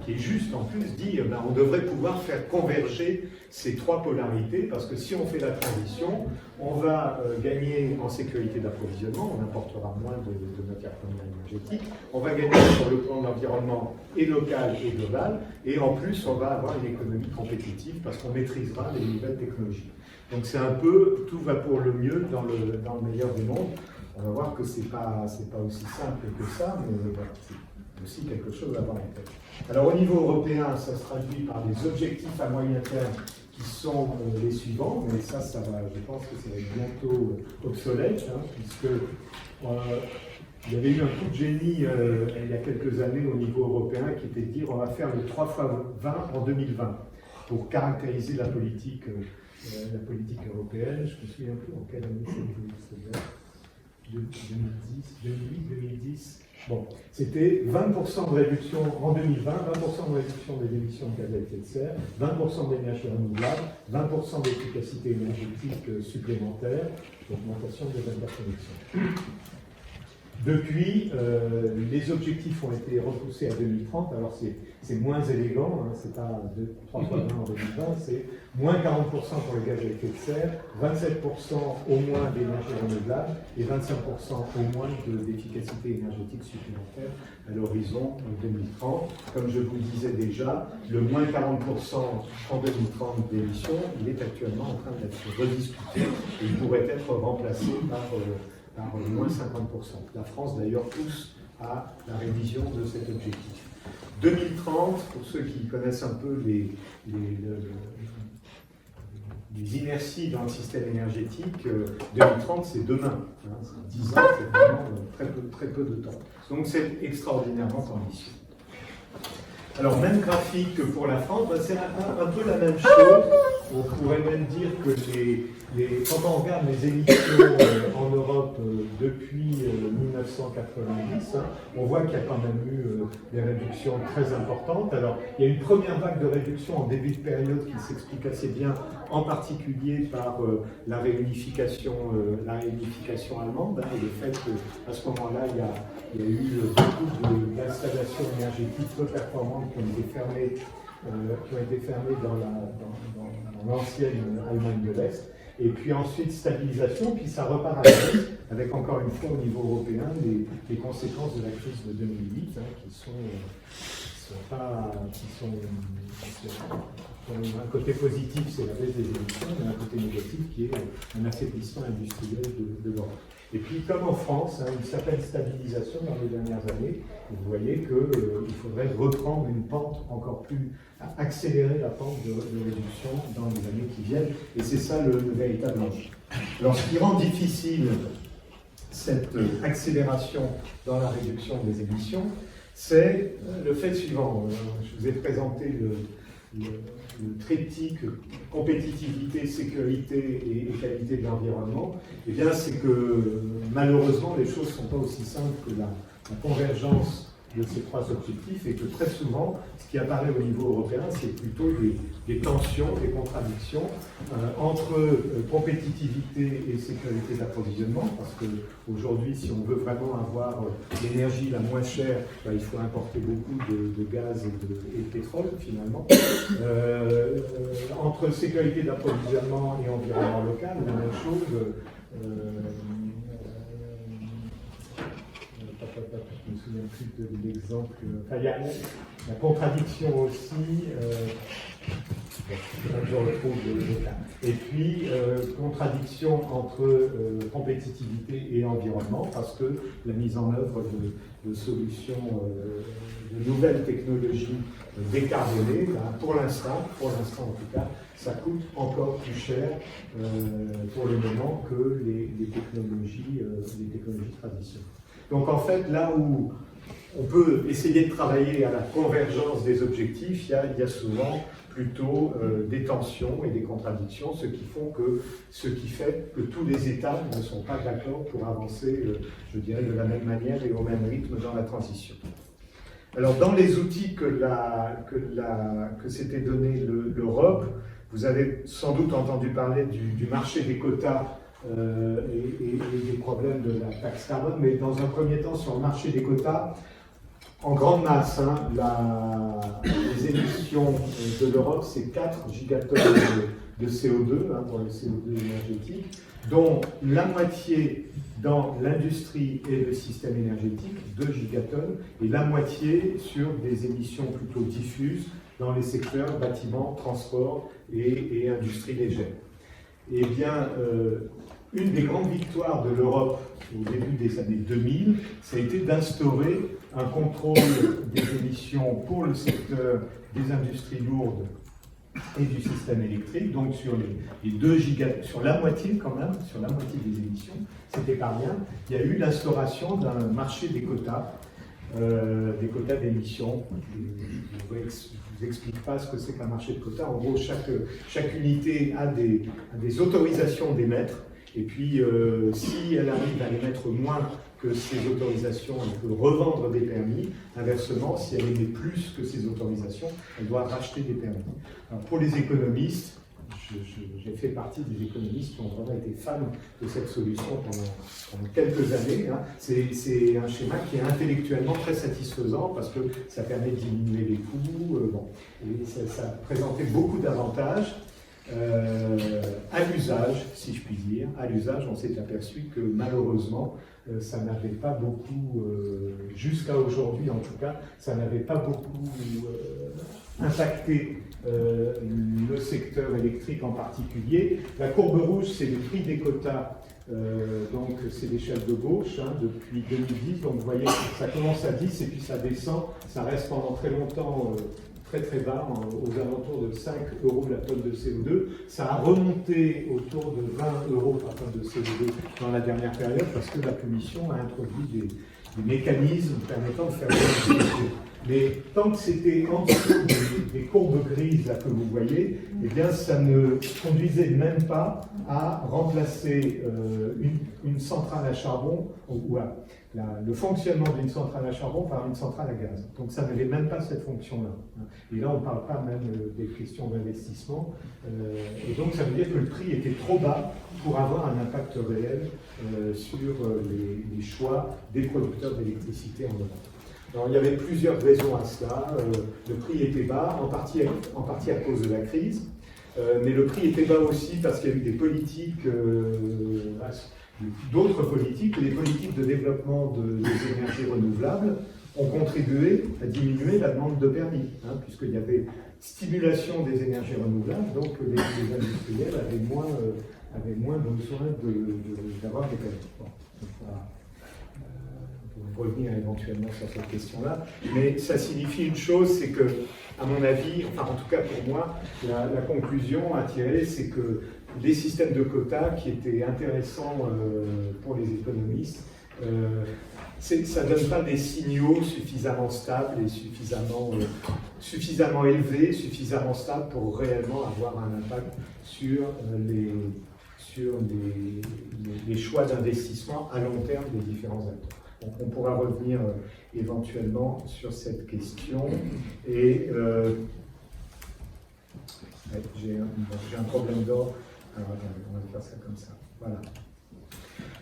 est juste en plus dit on devrait pouvoir faire converger ces trois polarités parce que si on fait la transition, on va gagner en sécurité d'approvisionnement, on importera moins de matières premières énergétiques, on va gagner sur le plan de l'environnement et local et global, et en plus on va avoir une économie compétitive parce qu'on maîtrisera les nouvelles technologies. Donc c'est un peu tout va pour le mieux dans le meilleur des mondes. On va voir que c'est pas aussi simple que ça, mais voilà, c'est aussi quelque chose à avoir en tête. Alors au niveau européen, ça se traduit par des objectifs à moyen terme qui sont les suivants, mais ça va, je pense que ça va être bientôt obsolète, hein, puisque il y avait eu un coup de génie il y a quelques années au niveau européen qui était de dire on va faire le 3 x 20 en 2020 pour caractériser la politique européenne. Je me souviens plus en quelle année c'était. 2010, 2008, 2010. Bon, c'était 20% de réduction en 2020, 20% de réduction des émissions de gaz à effet de serre, 20% d'énergie renouvelable, 20% d'efficacité énergétique supplémentaire, augmentation des interconnexions. Depuis, les objectifs ont été repoussés à 2030, alors c'est moins élégant, hein, c'est pas 3 fois 20 en 2020, c'est moins 40% pour les gaz à effet de serre, 27% au moins d'énergie renouvelable et 25% au moins d'efficacité énergétique supplémentaire à l'horizon 2030. Comme je vous le disais déjà, le moins 40% en 2030 d'émissions, il est actuellement en train d'être rediscuté et il pourrait être remplacé par moins 50%. La France d'ailleurs pousse à la révision de cet objectif. 2030, pour ceux qui connaissent un peu les inerties dans le système énergétique, 2030 c'est demain. Hein, 10 ans, c'est vraiment très peu de temps. Donc c'est extraordinairement ambitieux. Alors même graphique que pour la France, c'est un peu la même chose. On pourrait même dire que quand on regarde les émissions en Europe depuis 1990, on voit qu'il y a quand même eu des réductions très importantes. Alors, il y a une première vague de réduction en début de période qui s'explique assez bien, en particulier par la réunification allemande, hein, et le fait qu'à ce moment-là, il y a eu beaucoup d'installations énergétiques peu performantes qui ont été fermées dans l'ancienne Allemagne de l'Est. Et puis ensuite stabilisation, puis ça repart à la baisse, avec encore une fois au niveau européen les conséquences de la crise de 2008, hein, qui sont un côté positif, c'est la baisse des émissions, mais un côté négatif qui est un affaiblissement industriel de l'Europe. Et puis, comme en France, hein, une certaine stabilisation dans les dernières années, vous voyez qu'il faudrait reprendre une pente encore plus, accélérer la pente de réduction dans les années qui viennent, et c'est ça le véritable enjeu. Alors, ce qui rend difficile cette accélération dans la réduction des émissions, c'est le fait suivant. Je vous ai présenté le triptyque compétitivité, sécurité et qualité de l'environnement. Eh bien, c'est que malheureusement, les choses ne sont pas aussi simples que la convergence de ces trois objectifs, et que très souvent, ce qui apparaît au niveau européen, c'est plutôt des tensions, des contradictions entre compétitivité et sécurité d'approvisionnement, parce qu'aujourd'hui, si on veut vraiment avoir l'énergie la moins chère, il faut importer beaucoup de gaz et de pétrole, finalement. Entre sécurité d'approvisionnement et environnement local, la même chose. Je ne me souviens plus de l'exemple. Enfin, il y a la contradiction aussi. Je retrouve le cas. Et puis, contradiction entre compétitivité et environnement, parce que la mise en œuvre de solutions, de nouvelles technologies décarbonées, pour l'instant en tout cas, ça coûte encore plus cher pour le moment que les technologies traditionnelles. Donc en fait, là où on peut essayer de travailler à la convergence des objectifs, il y a souvent plutôt des tensions et des contradictions, ce qui fait que tous les États ne sont pas d'accord pour avancer, je dirais, de la même manière et au même rythme dans la transition. Alors dans les outils que s'était donné l'Europe, vous avez sans doute entendu parler du marché des quotas et des problèmes de la taxe carbone, mais dans un premier temps, sur le marché des quotas, en grande masse, hein, les émissions de l'Europe, c'est 4 gigatonnes de CO2, hein, pour le CO2 énergétique, dont la moitié dans l'industrie et le système énergétique, 2 gigatonnes, et la moitié sur des émissions plutôt diffuses dans les secteurs bâtiments, transport et industrie légère. Eh bien, une des grandes victoires de l'Europe au début des années 2000, ça a été d'instaurer un contrôle des émissions pour le secteur des industries lourdes et du système électrique, donc sur les 2 gigas, sur la moitié quand même, sur la moitié des émissions, c'était pas rien. Il y a eu l'instauration d'un marché des quotas d'émissions. Je ne vous explique pas ce que c'est qu'un marché de quotas. En gros, chaque unité a des autorisations d'émettre, et puis si elle arrive à émettre moins que ces autorisations, elle peut revendre des permis. Inversement, si elle émet plus que ces autorisations, elle doit racheter des permis. Alors, pour les économistes, j'ai fait partie des économistes qui ont vraiment été fans de cette solution pendant quelques années. Hein. C'est un schéma qui est intellectuellement très satisfaisant parce que ça permet de diminuer les coûts. Et ça présentait beaucoup d'avantages. À l'usage, si je puis dire, à l'usage, on s'est aperçu que malheureusement, ça n'avait pas beaucoup, jusqu'à aujourd'hui en tout cas, ça n'avait pas beaucoup impacté le secteur électrique en particulier. La courbe rouge, c'est le prix des quotas, donc c'est l'échelle de gauche, hein, depuis 2010. Donc vous voyez, ça commence à 10 et puis ça descend, ça reste pendant très longtemps très très bas, aux alentours de 5 € la tonne de CO2. Ça a remonté autour de 20 € par tonne de CO2 dans la dernière période parce que la Commission a introduit des mécanismes permettant de faire des choses. Mais tant que c'était en dessous des courbes grises là, que vous voyez, eh bien, ça ne conduisait même pas à remplacer une centrale à charbon ou le fonctionnement d'une centrale à charbon par une centrale à gaz. Donc ça n'avait même pas cette fonction-là. Et là, on ne parle pas même des questions d'investissement. Et donc ça veut dire que le prix était trop bas pour avoir un impact réel sur les choix des producteurs d'électricité en Europe. Alors, il y avait plusieurs raisons à cela. Le prix était bas, en partie à cause de la crise, mais le prix était bas aussi parce qu'il y a eu des politiques, d'autres politiques, les politiques de développement des énergies renouvelables ont contribué à diminuer la demande de permis, hein, puisqu'il y avait stimulation des énergies renouvelables, donc les industriels avaient moins besoin d'avoir des permis. Bon, revenir éventuellement sur cette question-là, mais ça signifie une chose, c'est que, à mon avis, enfin en tout cas pour moi, la conclusion à tirer, c'est que les systèmes de quotas qui étaient intéressants pour les économistes, ça ne donne pas des signaux suffisamment stables et suffisamment élevés, suffisamment stables pour réellement avoir un impact sur les choix d'investissement à long terme des différents acteurs. Donc on pourra revenir éventuellement sur cette question. Et j'ai un problème d'ordre. Alors attendez, on va faire ça comme ça. Voilà.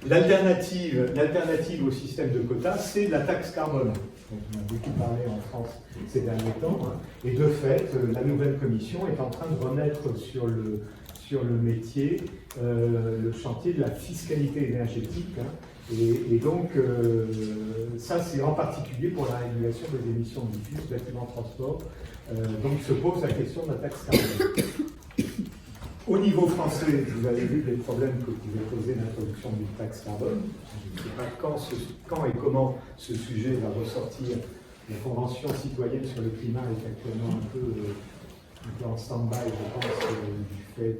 L'alternative au système de quotas, c'est la taxe carbone. Donc, on a beaucoup parlé en France ces derniers temps. Hein. Et de fait, la nouvelle commission est en train de remettre sur le métier le chantier de la fiscalité énergétique. Hein. Et donc, ça c'est en particulier pour la régulation des émissions diffuses, bâtiments transport. Donc se pose la question de la taxe carbone. Au niveau français, vous avez vu les problèmes que pouvait poser l'introduction d'une taxe carbone. Je ne sais pas quand et comment ce sujet va ressortir. La Convention citoyenne sur le climat est actuellement un peu en stand-by, je pense, du fait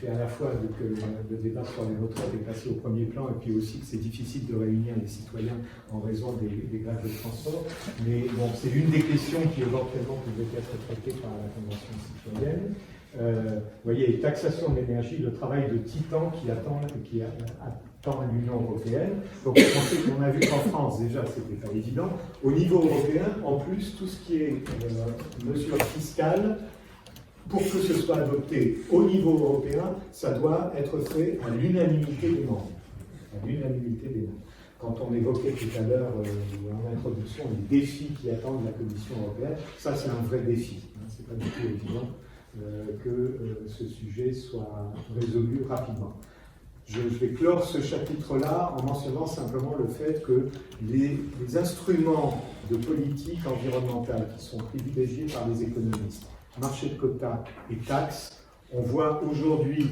à la fois que le débat sur les retraites est passé au premier plan et puis aussi que c'est difficile de réunir les citoyens en raison des grèves de transport. Mais bon, c'est une des questions qui éventuellement pouvait être traitée par la Convention citoyenne. Vous voyez, taxation de l'énergie, le travail de titan qui attend l'Union européenne. Donc on a vu qu'en France, déjà, c'était pas évident. Au niveau européen, en plus, tout ce qui est mesures fiscales, pour que ce soit adopté au niveau européen, ça doit être fait à l'unanimité des membres. À l'unanimité des membres. Quand on évoquait tout à l'heure en introduction les défis qui attendent la Commission européenne, ça c'est un vrai défi. C'est pas du tout évident que ce sujet soit résolu rapidement. Je vais clore ce chapitre-là en mentionnant simplement le fait que les instruments de politique environnementale qui sont privilégiés par les économistes, marché de quotas et taxes, on voit aujourd'hui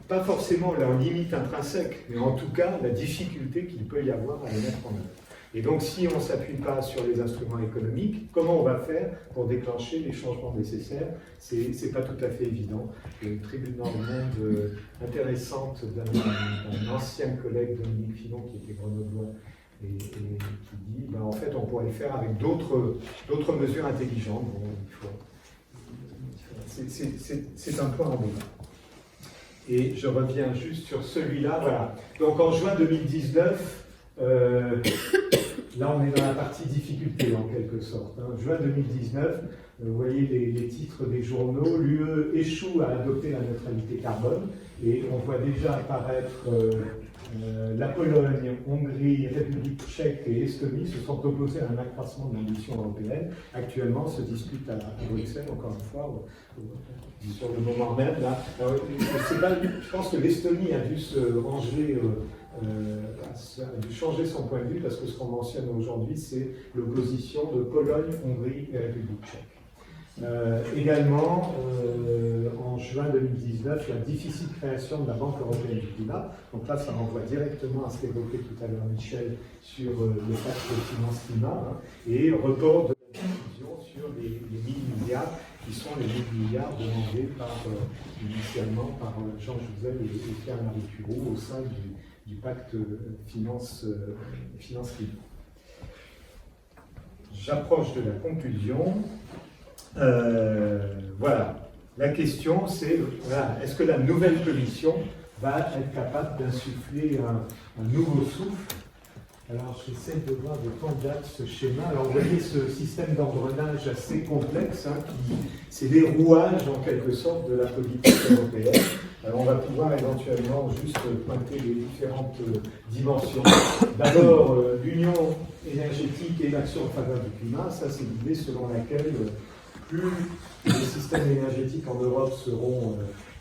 pas forcément leur limite intrinsèque, mais en tout cas la difficulté qu'il peut y avoir à les mettre en œuvre. Et donc, si on ne s'appuie pas sur les instruments économiques, comment on va faire pour déclencher les changements nécessaires? C'est pas tout à fait évident. Il y a une tribune dans le monde intéressante d'un ancien collègue, Dominique Filon, qui était grenoblois, et qui dit, ben, en fait, on pourrait le faire avec d'autres mesures intelligentes. Bon, c'est un point en débat. Et je reviens juste sur celui-là. Voilà. Donc, en juin 2019, là, on est dans la partie difficulté, en quelque sorte. Hein. Juin 2019, vous voyez les titres des journaux. L'UE échoue à adopter la neutralité carbone. Et on voit déjà apparaître la Pologne, Hongrie, République tchèque et Estonie se sont opposés à un accroissement de l'ambition européenne. Actuellement, se discute à Bruxelles, encore une fois, sur le moment même. Là. Alors, je pense que l'Estonie a dû se ranger, a dû changer son point de vue, parce que ce qu'on mentionne aujourd'hui, c'est l'opposition de Pologne, Hongrie et République tchèque. Également, en juin 2019, la difficile création de la Banque européenne du climat. Donc là, ça renvoie directement à ce qu'évoquait tout à l'heure Michel sur le pacte finance-climat, hein, et report de la décision sur les 1000 milliards, qui sont les 1000 milliards demandés initialement par Jean Jouzel et Pierre-Marie Cureau au sein du pacte finance-climat. J'approche de la conclusion. Voilà. La question, c'est est-ce que la nouvelle commission va être capable d'insuffler un nouveau souffle? Alors, j'essaie de voir de quand date ce schéma. Alors, vous voyez ce système d'engrenage assez complexe, hein, c'est les rouages, en quelque sorte, de la politique européenne. Alors, on va pouvoir éventuellement juste pointer les différentes dimensions. D'abord, l'union énergétique et l'action en faveur du climat. Ça, c'est l'idée selon laquelle plus les systèmes énergétiques en Europe seront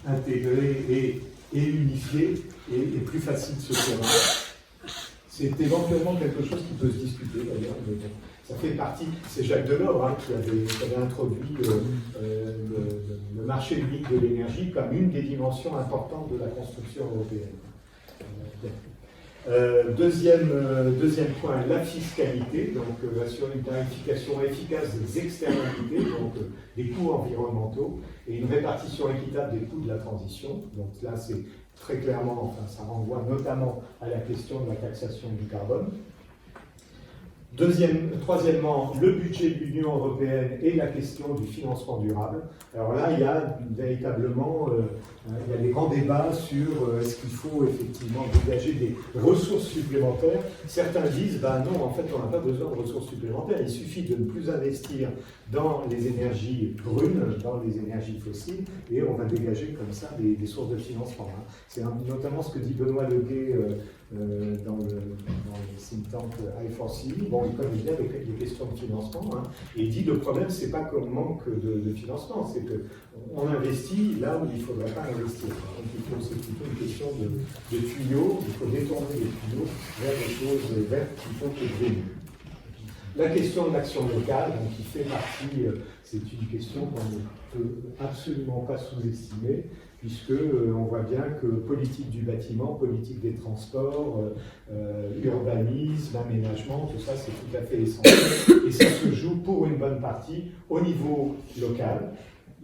intégrés et unifiés, et plus facile se fera. C'est éventuellement quelque chose qui peut se discuter d'ailleurs, mais bon, ça fait partie, c'est Jacques Delors hein, qui avait introduit le marché unique de l'énergie comme une des dimensions importantes de la construction européenne. Deuxième point, la fiscalité, donc assurer une tarification efficace des externalités, donc des coûts environnementaux, et une répartition équitable des coûts de la transition. Donc là, c'est très clairement, enfin, ça renvoie notamment à la question de la taxation du carbone. Troisièmement, le budget de l'Union européenne et la question du financement durable. Alors là, il y a véritablement il y a des grands débats sur est-ce qu'il faut effectivement dégager des ressources supplémentaires. Certains disent, ben non, en fait, on n'a pas besoin de ressources supplémentaires, il suffit de ne plus investir dans les énergies brunes, dans les énergies fossiles, et on va dégager comme ça des sources de financement. Hein. C'est notamment ce que dit Benoît Leguet dans le think tank I4CE. Bon, il connaît bien les questions de financement, hein, et il dit le problème, c'est pas qu'on manque de financement, c'est qu'on investit là où il ne faudrait pas investir. Donc c'est plutôt une question de tuyaux, il faut détourner les tuyaux vers des choses vertes plutôt que green. La question de l'action locale, donc, qui fait partie, c'est une question qu'on ne peut absolument pas sous-estimer, puisque on voit bien que politique du bâtiment, politique des transports, urbanisme, aménagement, tout ça c'est tout à fait essentiel. Et ça se joue pour une bonne partie au niveau local.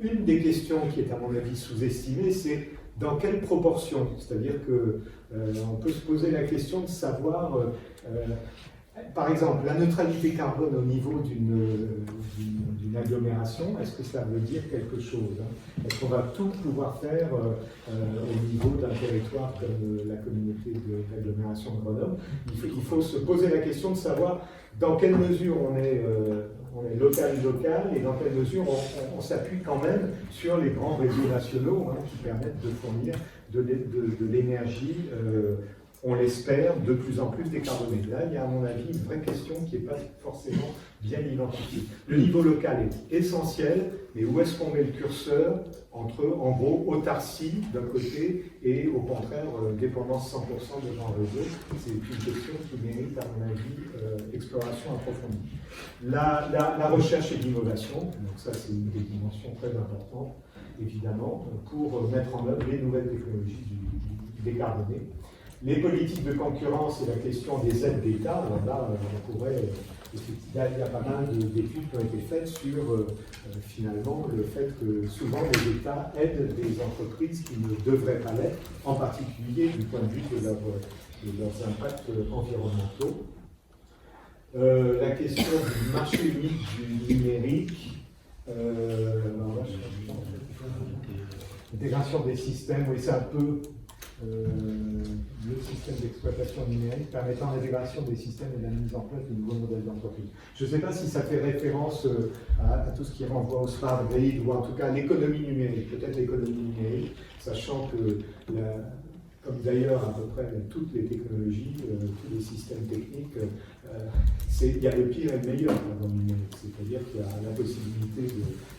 Une des questions qui est à mon avis sous-estimée, c'est dans quelle proportion. C'est-à-dire qu'on peut se poser la question de savoir, par exemple, la neutralité carbone au niveau d'une agglomération, est-ce que ça veut dire quelque chose, hein? Est-ce qu'on va tout pouvoir faire au niveau d'un territoire comme la communauté d'agglomération de Grenoble? Il faut se poser la question de savoir dans quelle mesure on est local et dans quelle mesure on s'appuie quand même sur les grands réseaux nationaux, hein, qui permettent de fournir de l'énergie, on l'espère, de plus en plus décarbonée. Là, il y a à mon avis une vraie question qui n'est pas forcément bien identifiée. Le niveau local est essentiel, mais où est-ce qu'on met le curseur entre, en gros, autarcie d'un côté et au contraire dépendance 100% de grand réseau? C'est une question qui mérite, à mon avis, exploration approfondie. La recherche et l'innovation, donc ça c'est une des dimensions très importantes, évidemment, pour mettre en œuvre les nouvelles technologies du décarboné. Les politiques de concurrence et la question des aides d'État, alors là, on pourrait, il y a pas mal d'études qui ont été faites sur finalement le fait que souvent les États aident des entreprises qui ne devraient pas l'être, en particulier du point de vue de leurs impacts environnementaux. La question du marché unique du numérique, alors là, l'intégration des systèmes, oui, c'est un peu le système d'exploitation numérique permettant l'intégration des systèmes et la mise en place de nouveaux modèles d'entreprise. Je ne sais pas si ça fait référence à tout ce qui renvoie au smart grid ou en tout cas à l'économie numérique, peut-être l'économie numérique, sachant que, comme d'ailleurs à peu près toutes les technologies, tous les systèmes techniques, il y a le pire et le meilleur dans le numérique, c'est-à-dire qu'il y a la possibilité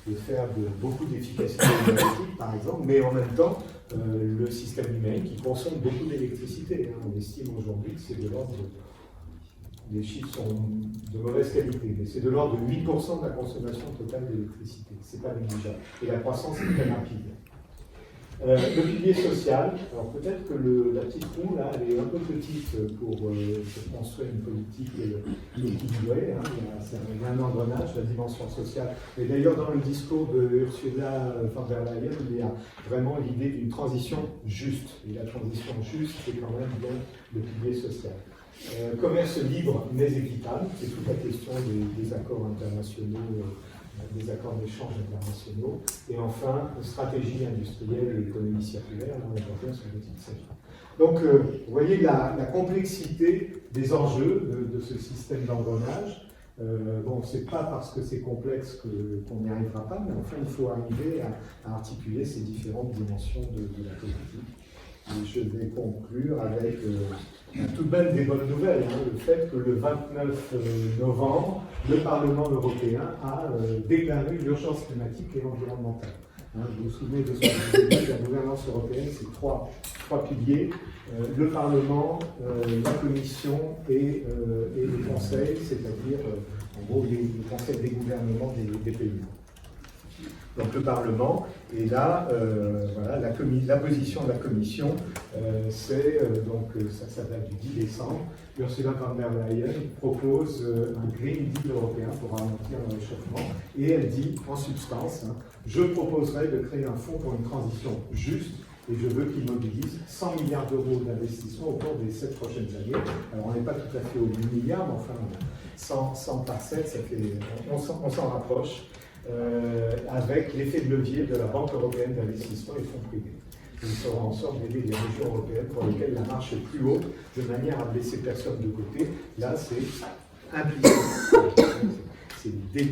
de faire beaucoup d'efficacité énergétique, par exemple, mais en même temps, le système numérique qui consomme beaucoup d'électricité. On estime aujourd'hui que c'est de l'ordre, les chiffres sont de mauvaise qualité, mais c'est de l'ordre de 8% de la consommation totale d'électricité. C'est pas négligeable. Et la croissance est très rapide. Le pilier social, alors peut-être que la petite roue là, elle est un peu petite pour construire une politique équilibrée. Il y a un engrenage, la dimension sociale. Et d'ailleurs, dans le discours de Ursula von der Leyen, il y a vraiment l'idée d'une transition juste. Et la transition juste, c'est quand même bien le pilier social. Commerce libre mais équitable, c'est toute la question des accords internationaux. Des accords d'échange internationaux, et enfin, stratégie industrielle et économie circulaire, là on va sur le titre 7. Donc, vous voyez la complexité des enjeux de ce système d'engrenage. Bon, c'est pas parce que c'est complexe qu'on n'y arrivera pas, mais enfin, il faut arriver à articuler ces différentes dimensions de la politique. Et je vais conclure avec tout de même des bonnes nouvelles, le fait que le 29 novembre, le Parlement européen a déclaré l'urgence climatique et environnementale. Vous vous souvenez de ce que dit la gouvernance européenne, c'est trois piliers, le Parlement, la Commission et le Conseil, c'est-à-dire en gros le Conseil des gouvernements des pays. Donc le Parlement, et là, voilà, la position de la Commission, c'est, donc ça date du 10 décembre, Ursula von der Leyen propose un Green Deal européen pour ralentir le réchauffement, et elle dit, en substance, je proposerai de créer un fonds pour une transition juste, et je veux qu'il mobilise 100 milliards d'euros d'investissement au cours des 7 prochaines années. Alors on n'est pas tout à fait aux 8 milliards, mais enfin 100 par 7, ça fait, on s'en rapproche. Avec l'effet de levier de la Banque européenne d'investissement et fonds privés. Nous ferons en sorte d'aider les régions européennes pour lesquelles la marche est plus haute, de manière à ne laisser personne de côté. Là, c'est impliqué.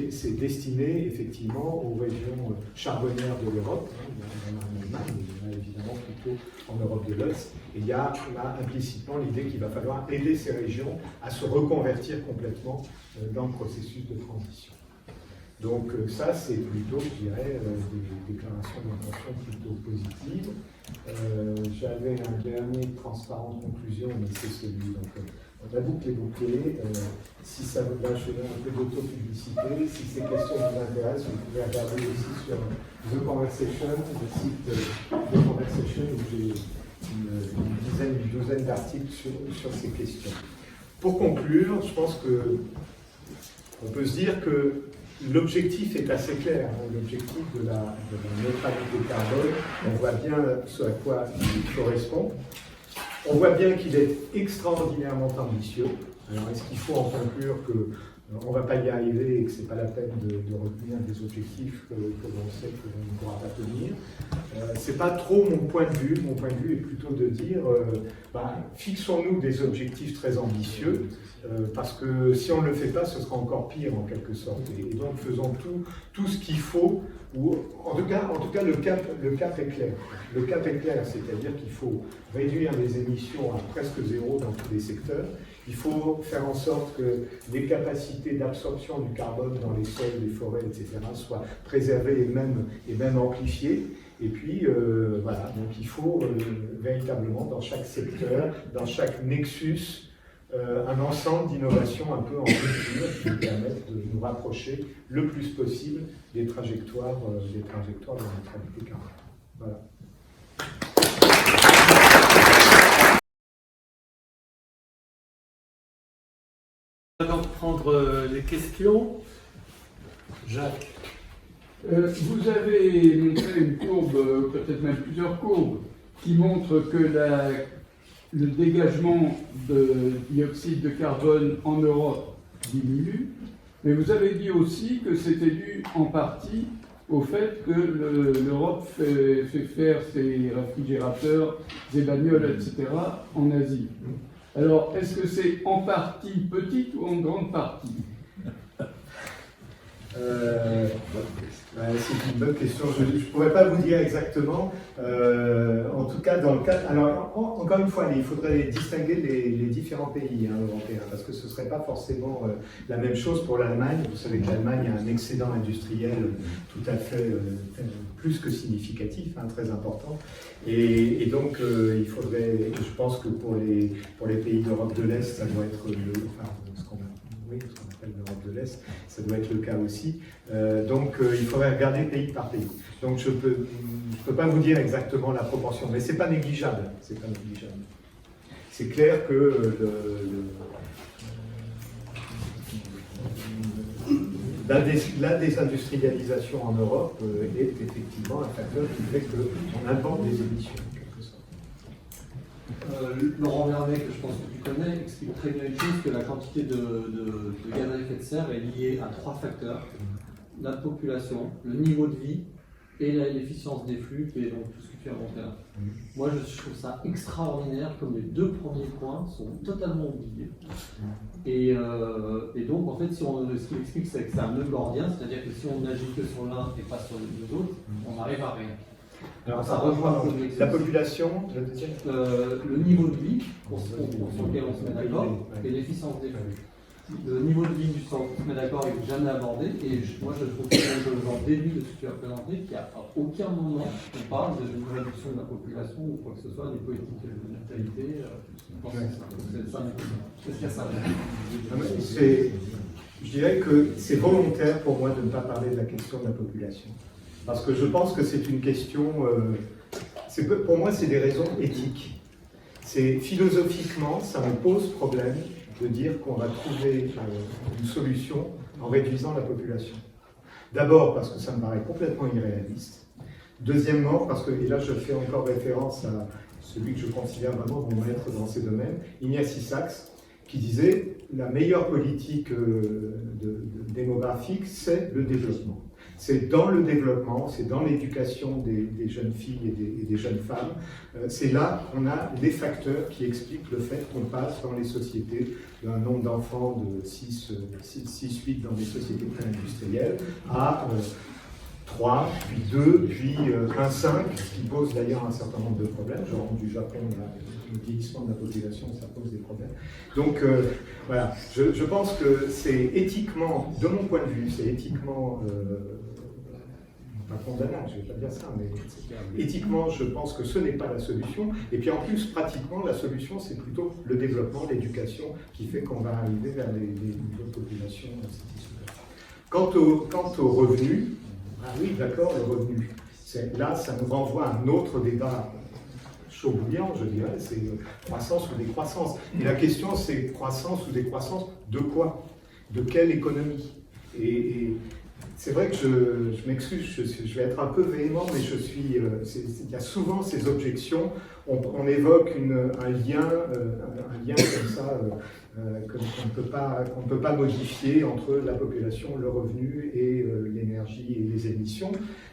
C'est destiné effectivement aux régions charbonnières de l'Europe, en Allemagne, mais évidemment plutôt en Europe de l'Est. Et il y a là implicitement l'idée qu'il va falloir aider ces régions à se reconvertir complètement dans le processus de transition. Donc ça, c'est plutôt, je dirais, des déclarations d'intention plutôt positives. J'avais un dernier transparent de conclusion, mais c'est celui. Donc, la boucle est bouclée. Si ça vous lâche un peu d'auto-publicité, si ces questions vous intéressent, vous pouvez regarder aussi sur The Conversation, le site The Conversation, où j'ai une douzaine d'articles sur ces questions. Pour conclure, je pense qu'on peut se dire que l'objectif est assez clair, l'objectif de la neutralité carbone, on voit bien ce à quoi il correspond. On voit bien qu'il est extraordinairement ambitieux. Alors est-ce qu'il faut en conclure qu'on ne va pas y arriver et que ce n'est pas la peine de retenir des objectifs que l'on sait qu'on ne pourra pas tenir? Ce n'est pas trop mon point de vue. Mon point de vue est plutôt de dire fixons-nous des objectifs très ambitieux, parce que si on ne le fait pas, ce sera encore pire en quelque sorte. Et donc faisons tout ce qu'il faut, ou en tout cas le cap est clair. Le cap est clair, c'est-à-dire qu'il faut réduire les émissions à presque zéro dans tous les secteurs. Il faut faire en sorte que les capacités d'absorption du carbone dans les sols, les forêts, etc. soient préservées et même amplifiées. Et puis, voilà, donc il faut véritablement, dans chaque secteur, dans chaque nexus, un ensemble d'innovations un peu en rupture qui nous permettent de nous rapprocher le plus possible des trajectoires de la neutralité carbone. Voilà. On va prendre les questions. Jacques. Vous avez montré une courbe, peut-être même plusieurs courbes, qui montrent que le dégagement de dioxyde de carbone en Europe diminue, mais vous avez dit aussi que c'était dû en partie au fait que l'Europe fait faire ses réfrigérateurs, ses bagnoles, etc. en Asie. Alors, est-ce que c'est en partie petite ou en grande partie? C'est une bonne question. Je ne pourrais pas vous dire exactement. En tout cas, dans le cas. Alors, encore une fois, il faudrait distinguer les différents pays européens, parce que ce ne serait pas forcément la même chose pour l'Allemagne. Vous savez que l'Allemagne a un excédent industriel tout à fait plus que significatif, très important. Et donc, il faudrait. Je pense que pour les pays d'Europe de l'Est, ça doit être ce qu'on appelle l'Europe de l'Est, ça doit être le cas aussi. Donc il faudrait regarder pays par pays. Donc je peux pas vous dire exactement la proportion, mais c'est pas négligeable. C'est pas négligeable. C'est clair que la désindustrialisation en Europe est effectivement un facteur qui fait qu'on importe des émissions. Laurent Vernet, que je pense que tu connais, explique très bien une chose, que la quantité de gaz à effet de serre est liée à 3 facteurs: la population, le niveau de vie et l'efficience des flux, et donc tout ce que tu as montré là. Moi, je trouve ça extraordinaire, comme les 2 premiers points sont totalement oubliés. Et donc, en fait, ce qu'il explique, c'est que c'est un nœud gordien, c'est-à-dire que si on n'agit que sur l'un et pas sur les 2 autres, on n'arrive à rien. Alors, ça rejoint la population, le niveau de vie sur lequel on se met d'accord, et l'efficience des flux. Le niveau de vie du centre, on se met d'accord, il n'est jamais abordé, et moi je trouve que j'en déduis de ce que tu as présenté qu'il n'y a à aucun moment on parle d'une réduction de la population ou quoi que ce soit, des politiques de natalité. C'est ça. Qu'est-ce qu'il y a ça? Je dirais que c'est volontaire pour moi de ne pas parler de la question de la population. Parce que je pense que c'est une question, pour moi c'est des raisons éthiques. Philosophiquement, ça me pose problème de dire qu'on va trouver une solution en réduisant la population. D'abord parce que ça me paraît complètement irréaliste. Deuxièmement parce que, et là je fais encore référence à celui que je considère vraiment mon maître dans ces domaines, Ignacy Sachs, qui disait la meilleure politique démographique, c'est le développement. C'est dans le développement, c'est dans l'éducation des jeunes filles et des jeunes femmes. C'est là qu'on a les facteurs qui expliquent le fait qu'on passe dans les sociétés d'un nombre d'enfants de 6-8 dans des sociétés pré-industrielles à 3, puis 2, puis 1,5, ce qui pose d'ailleurs un certain nombre de problèmes. Genre du Japon, le vieillissement de la population, ça pose des problèmes. Donc voilà, je pense que c'est éthiquement, de mon point de vue, c'est éthiquement pas condamnable, je ne vais pas dire ça, mais éthiquement, je pense que ce n'est pas la solution. Et puis en plus, pratiquement, la solution, c'est plutôt le développement, l'éducation, qui fait qu'on va arriver vers les niveaux de population satisfaisants. Quant au revenu, ah oui, d'accord, le revenu. Là, ça nous renvoie à un autre débat chaud bouillant, je dirais, c'est croissance ou décroissance. Et la question, c'est croissance ou décroissance de quoi? De quelle économie? Et c'est vrai que je m'excuse, je vais être un peu véhément, mais il y a souvent ces objections. On évoque un lien comme ça, qu'on ne peut pas modifier entre la population, le revenu et l'énergie et les émissions.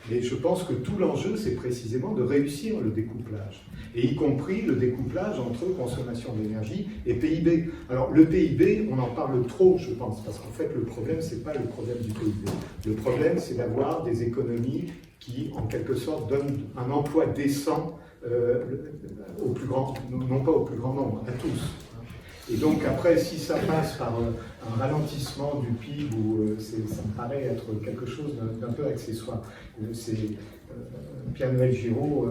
Mais je pense que tout l'enjeu, c'est précisément de réussir le découplage, et y compris le découplage entre consommation d'énergie et PIB. Alors le PIB, on en parle trop, je pense, parce qu'en fait le problème, c'est pas le problème du PIB. Le problème, c'est d'avoir des économies qui, en quelque sorte, donnent un emploi décent au plus grand, non pas au plus grand nombre, à tous. Et donc après, si ça passe par un ralentissement du PIB, ça me paraît être quelque chose d'un peu accessoire. Pierre-Noël Giraud,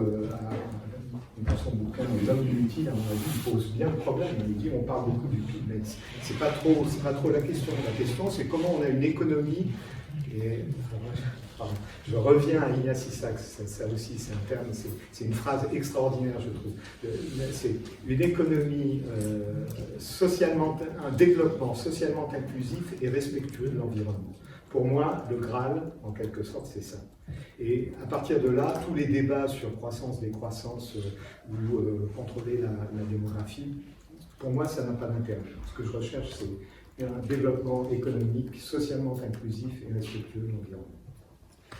dans son bouquin « L'homme inutile », à mon avis, il pose bien le problème. Il dit on parle beaucoup du PIB, mais c'est pas trop la question. La question, c'est comment on a une économie. Je reviens à Ignace Isaacs, ça aussi c'est un terme, c'est une phrase extraordinaire je trouve. C'est une économie un développement socialement inclusif et respectueux de l'environnement. Pour moi, le Graal, en quelque sorte, c'est ça. Et à partir de là, tous les débats sur croissance, décroissance ou contrôler la démographie, pour moi, ça n'a pas d'intérêt. Ce que je recherche, c'est un développement économique, socialement inclusif et respectueux de l'environnement.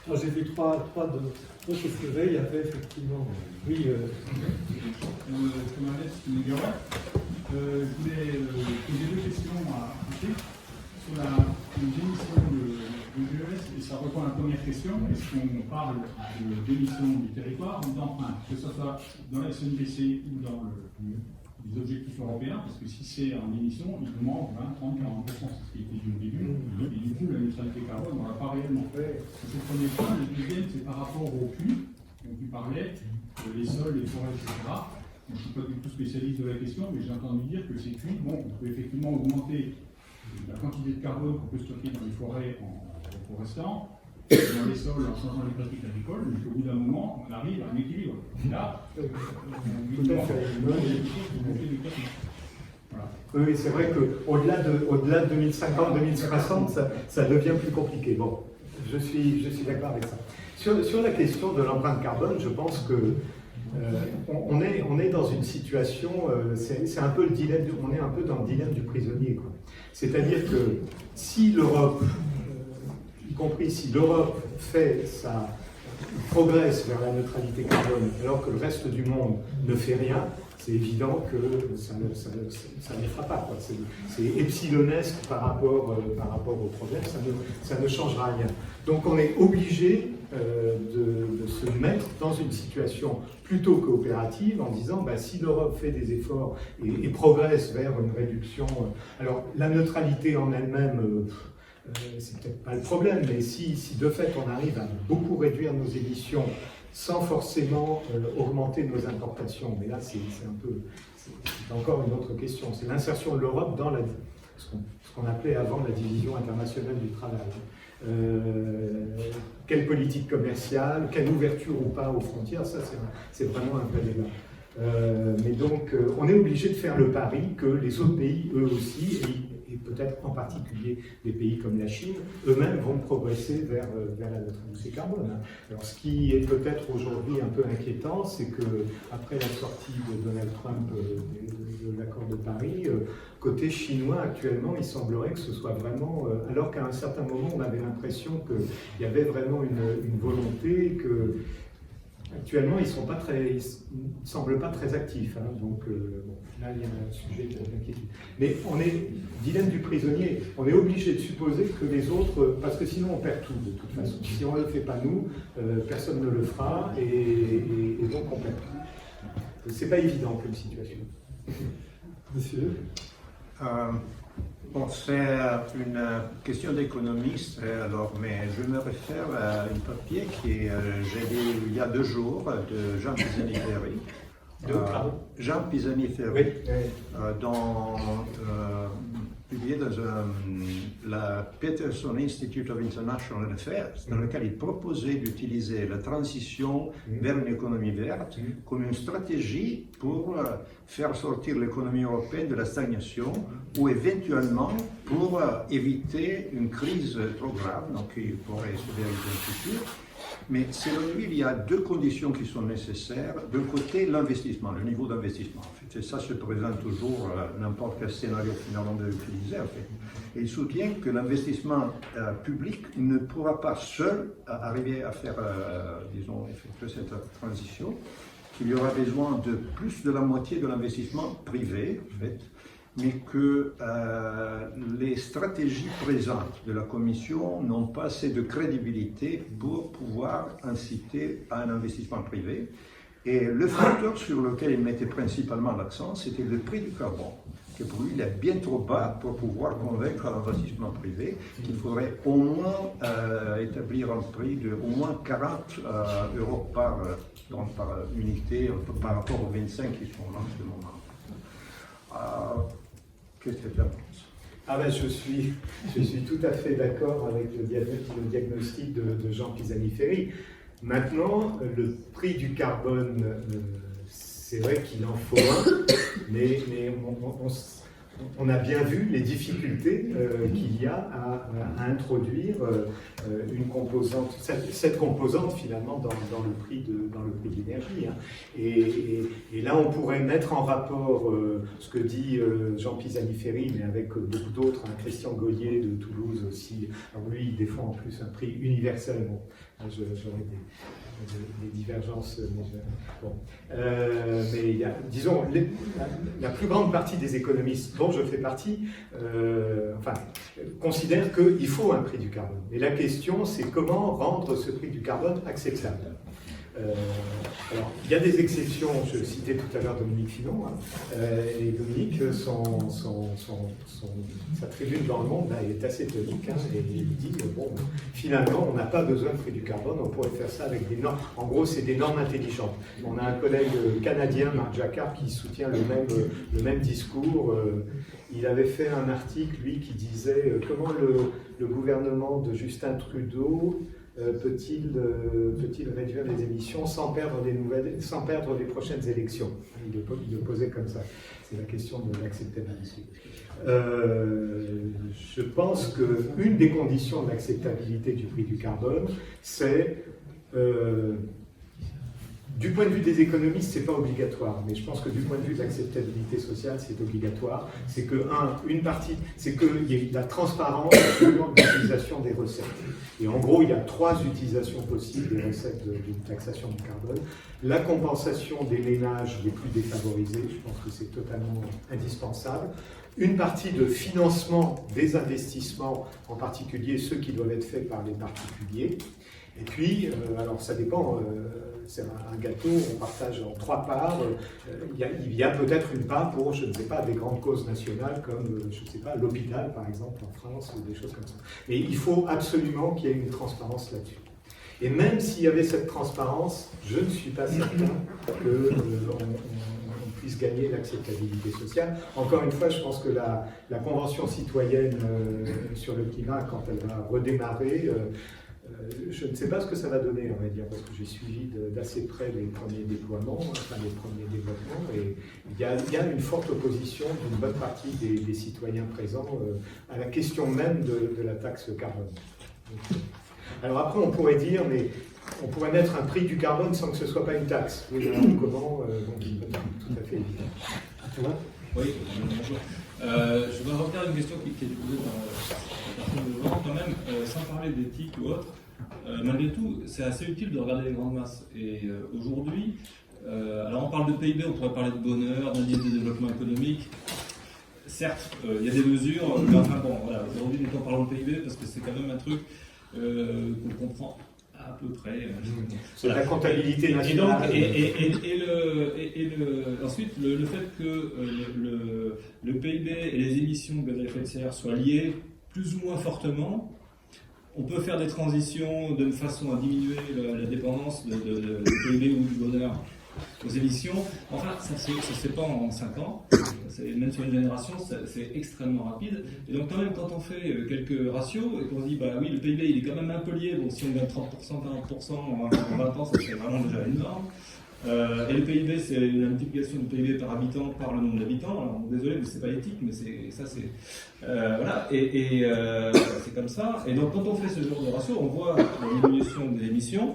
Alors j'ai vu trois d'autres sujets. Il y avait effectivement, oui. Je voulais poser deux questions à Patrick sur la démission de GES, et ça reprend la première question. Est-ce qu'on parle de démission du territoire ou d'empreinte, que ce soit dans la SNPC ou dans les objectifs européens, parce que si c'est en émission, il nous manque 20, 30, 40%, c'est ce qui était dit au début, et du coup, la neutralité carbone, on ne l'a pas réellement fait. C'est le premier point. Le deuxième, c'est par rapport au puits, dont tu parlais, les sols, les forêts, etc. Je ne suis pas du tout spécialiste de la question, mais j'ai entendu dire que ces puits, bon, on peut effectivement augmenter la quantité de carbone qu'on peut stocker dans les forêts en forestant, dans les sols en changeant les pratiques agricoles, mais qu'au bout d'un moment, on arrive à un équilibre. Là, Oui, c'est vrai qu'au-delà de 2050-2060, ça devient plus compliqué. Bon, je suis d'accord avec ça. Sur la question de l'empreinte carbone, je pense que on est dans une situation, c'est un peu le dilemme, on est un peu dans le dilemme du prisonnier, quoi. C'est-à-dire que si l'Europe, y compris si l'Europe progresse vers la neutralité carbone, alors que le reste du monde ne fait rien, c'est évident que ça ne fera pas, quoi. C'est epsilonesque par rapport au problème, ça ne changera rien. Donc on est obligé de se mettre dans une situation plutôt coopérative en disant si l'Europe fait des efforts et progresse vers une réduction, alors la neutralité en elle-même, c'est peut-être pas le problème, mais si de fait on arrive à beaucoup réduire nos émissions sans forcément augmenter nos importations, mais là c'est encore une autre question, c'est l'insertion de l'Europe dans ce qu'on appelait avant la division internationale du travail. Quelle politique commerciale, quelle ouverture ou pas aux frontières, ça c'est vraiment un vrai débat. Mais donc on est obligé de faire le pari que les autres pays, eux aussi, et peut-être en particulier des pays comme la Chine, eux-mêmes vont progresser vers la neutralité carbone. Alors ce qui est peut-être aujourd'hui un peu inquiétant, c'est que après la sortie de Donald Trump de l'accord de Paris, côté chinois actuellement, il semblerait que ce soit vraiment, alors qu'à un certain moment on avait l'impression qu'il y avait vraiment une volonté que actuellement, ils ne semblent pas très actifs. Hein, donc, là, il y a un sujet d'inquiétude. Mais on est, dilemme du prisonnier, on est obligé de supposer que les autres, parce que sinon on perd tout de toute façon. Si on ne le fait pas nous, personne ne le fera, et donc on perd tout. C'est pas évident comme situation. Monsieur Bon, c'est une question d'économiste, alors, mais je me réfère à un papier que j'ai lu il y a 2 jours de Jean Pisani-Ferry. Jean Pisani-Ferry, publié dans la Peterson Institute of International Affairs, dans lequel il proposait d'utiliser la transition vers une économie verte comme une stratégie pour faire sortir l'économie européenne de la stagnation ou éventuellement pour éviter une crise trop grave, donc qui pourrait se réaliser dans le futur. Mais selon lui, il y a 2 conditions qui sont nécessaires. D'un côté, l'investissement, le niveau d'investissement. En fait, et ça se présente toujours n'importe quel scénario finalement de l'utiliser. En fait. Et il soutient que l'investissement public ne pourra pas seul arriver à faire, disons, effectuer cette transition, qu'il y aura besoin de plus de la moitié de l'investissement privé, en fait, mais que les stratégies présentes de la Commission n'ont pas assez de crédibilité pour pouvoir inciter à un investissement privé. Et le facteur sur lequel il mettait principalement l'accent, c'était le prix du carbone, que pour lui, il est bien trop bas pour pouvoir convaincre l'investissement privé, qu'il faudrait au moins établir un prix de au moins 40 euros par unité par rapport aux 25 qui sont là en ce moment. Qu'est-ce que tu en penses? Ah ben je suis tout à fait d'accord avec le diagnostic de Jean Pisani-Ferry. Maintenant, le prix du carbone, c'est vrai qu'il en faut un, mais on a bien vu les difficultés qu'il y a à introduire une composante, cette composante finalement dans le prix de l'énergie. Hein. Et là, on pourrait mettre en rapport ce que dit Jean Pisani-Ferry, mais avec beaucoup d'autres, hein, Christian Goyer de Toulouse aussi. Alors lui, il défend en plus un prix universel. Bon, j'aurais des divergences. Bon. Mais il y a, disons, la plus grande partie des économistes dont je fais partie, considèrent qu'il faut un prix du carbone. Et la question, c'est comment rendre ce prix du carbone acceptable. Alors, il y a des exceptions, je citais tout à l'heure Dominique Finon, hein, et Dominique, sa tribune dans le monde là, est assez tonique, hein, et il dit bon, finalement, on n'a pas besoin de prix du carbone, on pourrait faire ça avec des normes. En gros, c'est des normes intelligentes. On a un collègue canadien, Marc Jacquard, qui soutient le même discours. Il avait fait un article, lui, qui disait comment le gouvernement de Justin Trudeau peut-il réduire les émissions sans perdre les prochaines élections? Il le posait comme ça. C'est la question de l'acceptabilité. Je pense qu'une des conditions de l'acceptabilité du prix du carbone, c'est du point de vue des économistes, c'est pas obligatoire, mais je pense que du point de vue de l'acceptabilité sociale, c'est obligatoire. C'est que, c'est qu'il y ait de la transparence sur l'utilisation des recettes. Et en gros, il y a 3 utilisations possibles des recettes d'une taxation du carbone. La compensation des ménages les plus défavorisés, je pense que c'est totalement indispensable. Une partie de financement des investissements, en particulier ceux qui doivent être faits par les particuliers. Et puis, alors ça dépend, c'est un gâteau, on partage en 3 parts. Il y a peut-être une part pour, je ne sais pas, des grandes causes nationales comme, je ne sais pas, l'hôpital par exemple en France ou des choses comme ça. Mais il faut absolument qu'il y ait une transparence là-dessus. Et même s'il y avait cette transparence, je ne suis pas certain qu'on puisse gagner l'acceptabilité sociale. Encore une fois, je pense que la Convention citoyenne sur le climat, quand elle va redémarrer, je ne sais pas ce que ça va donner, on va dire, parce que j'ai suivi d'assez près les premiers déploiements, enfin les premiers développements, et il y a une forte opposition d'une bonne partie des citoyens présents à la question même de la taxe carbone. Alors après, on pourrait dire, mais on pourrait mettre un prix du carbone sans que ce ne soit pas une taxe. Oui, alors comment c'est pas tout à fait évident. Oui, bonjour. Je voudrais revenir à une question qui est posée par la personne devant, quand même, sans parler d'éthique ou autre. Malgré tout, c'est assez utile de regarder les grandes masses. Et aujourd'hui, alors on parle de PIB, on pourrait parler de bonheur, d'indice de développement économique. Certes, il y a des mesures, mais enfin bon, voilà, aujourd'hui, nous parlons de PIB parce que c'est quand même un truc qu'on comprend à peu près. C'est la comptabilité nationale. Ensuite, le fait que le PIB et les émissions de gaz à effet de serre soient liés plus ou moins fortement, on peut faire des transitions de façon à diminuer la dépendance du PIB ou du bonheur aux émissions. Enfin, ça ne se fait pas en 5 ans, même sur une génération, c'est extrêmement rapide. Et donc, quand même, quand on fait quelques ratios et qu'on se dit, bah oui, le PIB il est quand même un peu lié, bon, si on gagne 30%, 40% en 20 ans, ça serait vraiment déjà énorme. Et le PIB, c'est la multiplication du PIB par habitant par le nombre d'habitants. Alors, désolé, mais c'est pas éthique, mais ça, c'est. Voilà, et c'est comme ça. Et donc, quand on fait ce genre de ratio, on voit la diminution des émissions.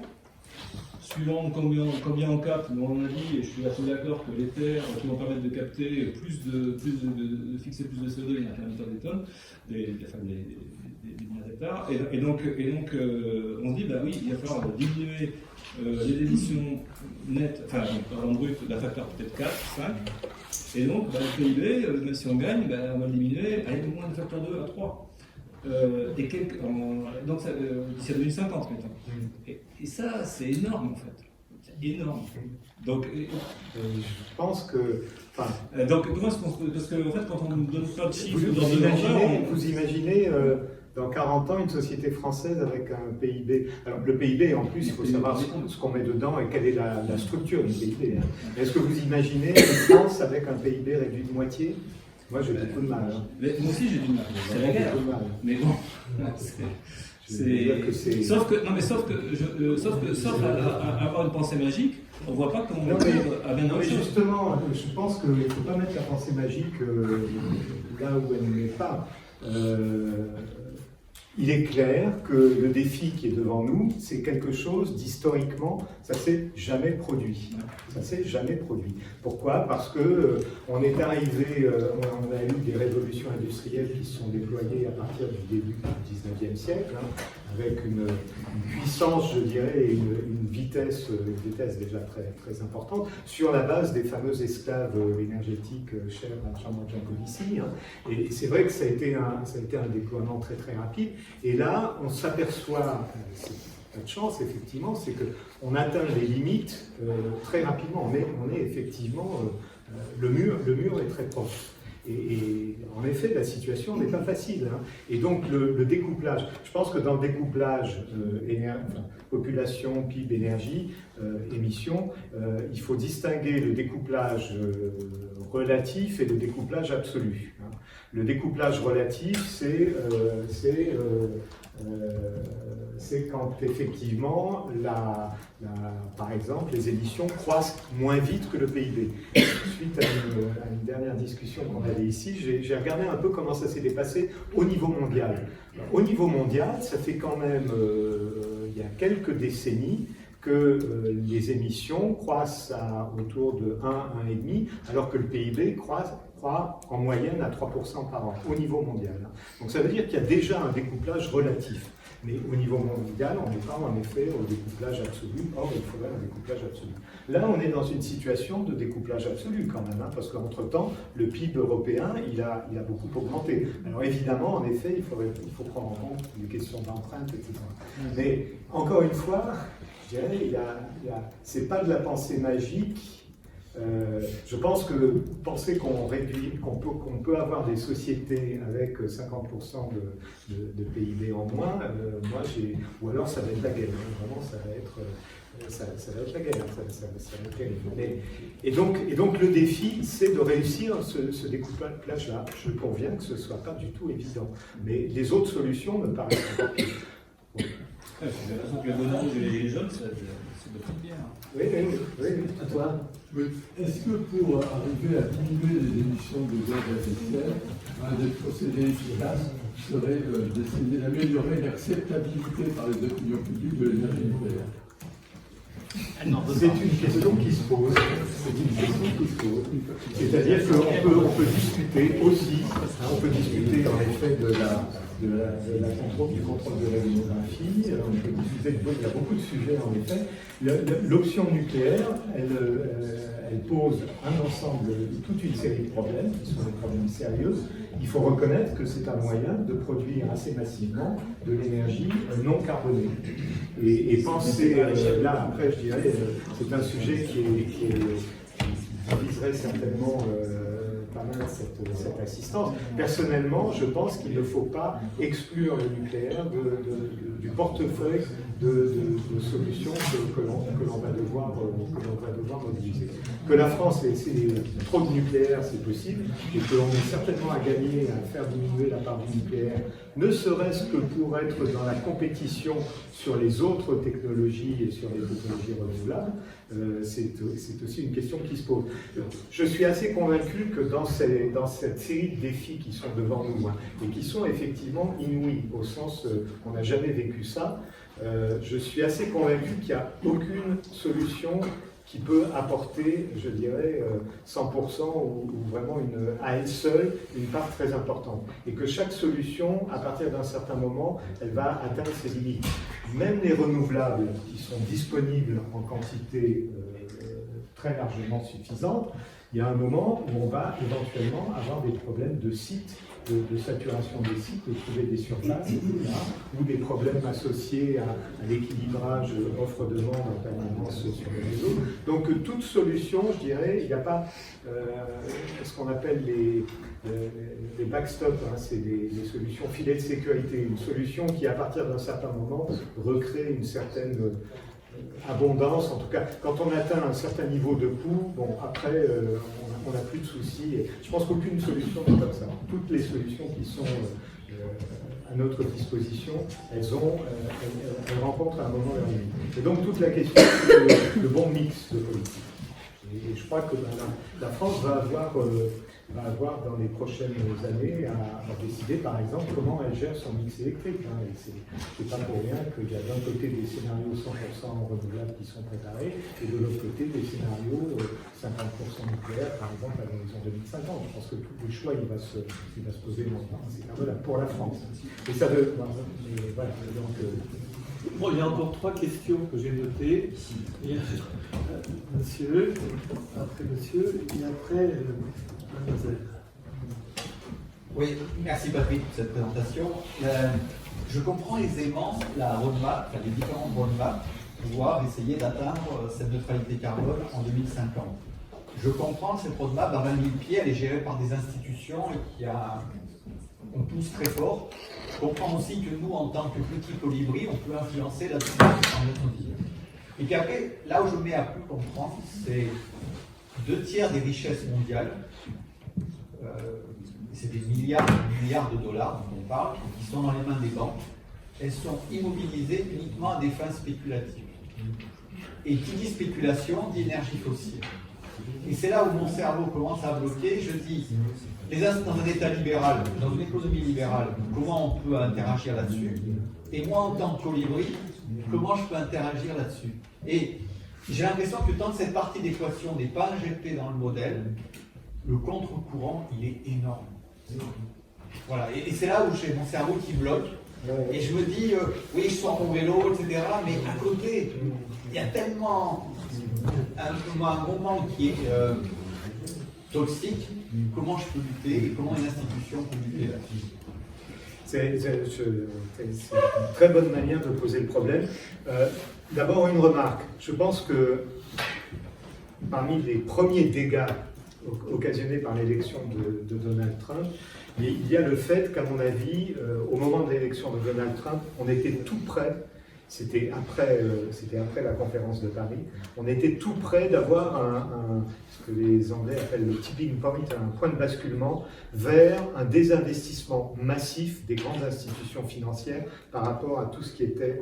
Suivant combien on capte, à mon avis, et je suis assez d'accord que les terres qui vont permettre de capter de fixer plus de CO2, il y a un milliard de tonnes, des milliards d'hectares. Et donc, on se dit, bah oui, il va falloir diminuer les émissions nettes, enfin, en brut, d'un facteur peut-être 4, 5. Et donc, bah, le PIB, même si on gagne, bah, on va le diminuer à au moins de facteur 2 à 3. Donc, d'ici à 2050, mettons. Et ça, c'est énorme, en fait. C'est énorme. Donc, je pense que... donc, comment est-ce qu'on... Parce qu'en fait, quand on ne donne pas de chiffres... Vous imaginez dans 40 ans, une société française avec un PIB... Alors, le PIB, en plus, il faut savoir ce qu'on met dedans et quelle est la structure du PIB. Hein. Est-ce que vous imaginez une France avec un PIB réduit de moitié ? Moi, j'ai beaucoup de mal. Hein. Mais moi aussi, j'ai du mal. C'est la guerre. Beaucoup de mal. Mais bon, Je veux dire que c'est... sauf à avoir une pensée magique, on ne voit pas comment Non, on arrive à bien Non, mais autre chose. justement, je pense qu'il ne faut pas mettre la pensée magique là où elle n'est pas. Il est clair que le défi qui est devant nous, c'est quelque chose d'historiquement, ça s'est jamais produit. Ça s'est jamais produit. Pourquoi? Parce que on est arrivé, on a eu des révolutions industrielles qui se sont déployées à partir du début du 19e siècle, hein, avec une puissance, je dirais, et une vitesse déjà très, très importante, sur la base des fameux esclaves énergétiques chers à Jean-Marc Jancovici. Hein. Et c'est vrai que ça a été un déploiement très très rapide. Et là, on s'aperçoit, c'est pas de chance effectivement, c'est qu'on atteint les limites très rapidement. On est effectivement, le mur est très proche. Et en effet, la situation n'est pas facile. Hein. Et donc le découplage, je pense que dans le découplage population, PIB, énergie, émissions, il faut distinguer le découplage relatif et le découplage absolu. Hein. Le découplage relatif, c'est quand effectivement, par exemple, les émissions croissent moins vite que le PIB. Suite à une dernière discussion qu'on avait ici, j'ai regardé un peu comment ça s'est dépassé au niveau mondial. Au niveau mondial, ça fait quand même, il y a quelques décennies, que les émissions croissent autour de 1, 1,5, alors que le PIB croît en moyenne à 3% par an, au niveau mondial. Donc ça veut dire qu'il y a déjà un découplage relatif. Mais au niveau mondial, on n'est pas en effet au découplage absolu. Or, il faudrait un découplage absolu. Là, on est dans une situation de découplage absolu quand même, hein, parce qu'entre-temps, le PIB européen, il a beaucoup augmenté. Alors évidemment, en effet, il faut prendre en compte les questions d'empreinte, etc. Mais encore une fois, je dirais, c'est pas de la pensée magique. Je pense que penser qu'on peut avoir des sociétés avec 50% de PIB en moins, ou alors ça va être la guerre. Vraiment, ça va être la guerre. Ça va être terrible. Et donc le défi, c'est de réussir ce découpage-là. Je conviens que ce ne soit pas du tout évident. Mais les autres solutions me paraissent pas. C'est la raison que le bonheur et les jeunes, c'est de toute bière. Oui, à toi. Oui. Est-ce que pour arriver à diminuer les émissions de gaz à effet de serre, un des procédés efficaces serait d'essayer d'améliorer l'acceptabilité par les opinions publiques de l'énergie nucléaire? C'est une question qui se pose. C'est-à-dire qu'on peut discuter aussi, on peut discuter en effet du contrôle de la démographie, on peut discuter il y a beaucoup de sujets en effet. L'option nucléaire, elle pose un ensemble, toute une série de problèmes, qui sont des problèmes sérieux. Il faut reconnaître que c'est un moyen de produire assez massivement de l'énergie non carbonée. Et penser, là après je dirais, c'est un sujet qui viserait certainement pas mal cette assistance. Personnellement, je pense qu'il ne faut pas exclure le nucléaire du portefeuille de solutions que l'on va devoir mobiliser. Que la France ait trop de nucléaire, c'est possible, et que l'on ait certainement à gagner à faire diminuer la part du nucléaire, ne serait-ce que pour être dans la compétition sur les autres technologies et sur les technologies renouvelables, c'est aussi une question qui se pose. Je suis assez convaincu que dans cette série de défis qui sont devant nous, hein, et qui sont effectivement inouïs, au sens qu'on n'a jamais vécu ça, je suis assez convaincu qu'il n'y a aucune solution qui peut apporter, je dirais, 100% ou vraiment à elle seule une part très importante. Et que chaque solution, à partir d'un certain moment, elle va atteindre ses limites. Même les renouvelables qui sont disponibles en quantité très largement suffisante, il y a un moment où on va éventuellement avoir des problèmes de sites, de saturation des sites, de trouver des surfaces, etc., ou des problèmes associés à l'équilibrage offre-demande en permanence sur les réseaux. Donc toute solution, je dirais, il n'y a pas ce qu'on appelle les backstops, hein, c'est des solutions filets de sécurité, une solution qui à partir d'un certain moment recrée une certaine abondance, en tout cas, quand on atteint un certain niveau de coût, bon, après, on n'a plus de soucis. Et je pense qu'aucune solution n'est comme ça. Toutes les solutions qui sont à notre disposition, elles rencontrent à un moment leur limite. Et donc, toute la question, c'est le bon mix de politique. Et je crois que la France va avoir dans les prochaines années à décider, par exemple, comment elle gère son mix électrique. Et c'est pas pour rien qu'il y a d'un côté des scénarios 100% renouvelables qui sont préparés, et de l'autre côté des scénarios 50% nucléaires, par exemple, à l'horizon 2050. Je pense que tous les choix, il va se poser maintenant. C'est voilà, pour la France. Et ça veut... voilà, donc... Bon, il y a encore 3 questions que j'ai notées. Il y a monsieur, après monsieur, et après mademoiselle. Oui, merci Patrick pour cette présentation. Je comprends aisément la roadmap, les différentes roadmaps, pour pouvoir essayer d'atteindre cette neutralité carbone en 2050. Je comprends cette roadmap dans 20 000 pieds, elle est gérée par des institutions et on pousse très fort. Je comprends aussi que nous, en tant que petit colibri, on peut influencer là-dessus en notre vie. Et puis après, là où je mets à plus comprendre, c'est 2/3 des richesses mondiales, c'est des milliards de dollars dont on parle, qui sont dans les mains des banques, elles sont immobilisées uniquement à des fins spéculatives. Et qui dit spéculation dit énergie fossile. Et c'est là où mon cerveau commence à bloquer. Je dis, dans un État libéral, dans une économie libérale, comment on peut interagir là-dessus? Et moi, en tant que colibri, comment je peux interagir là-dessus? Et j'ai l'impression que tant que cette partie d'équation n'est pas injectée dans le modèle, le contre-courant, il est énorme. Voilà. Et c'est là où j'ai mon cerveau qui bloque. Et je me dis, oui, je sors mon vélo, etc. Mais à côté, il y a tellement un moment qui est toxique. Comment je peux lutter et comment une institution peut lutter là-dessus? C'est une très bonne manière de poser le problème. D'abord, une remarque. Je pense que parmi les premiers dégâts occasionnés par l'élection de Donald Trump, il y a le fait qu'à mon avis, au moment de l'élection de Donald Trump, on était tout près, c'était après la conférence de Paris, on était tout près d'avoir ce que les Anglais appellent le tipping point, un point de basculement vers un désinvestissement massif des grandes institutions financières par rapport à tout ce qui était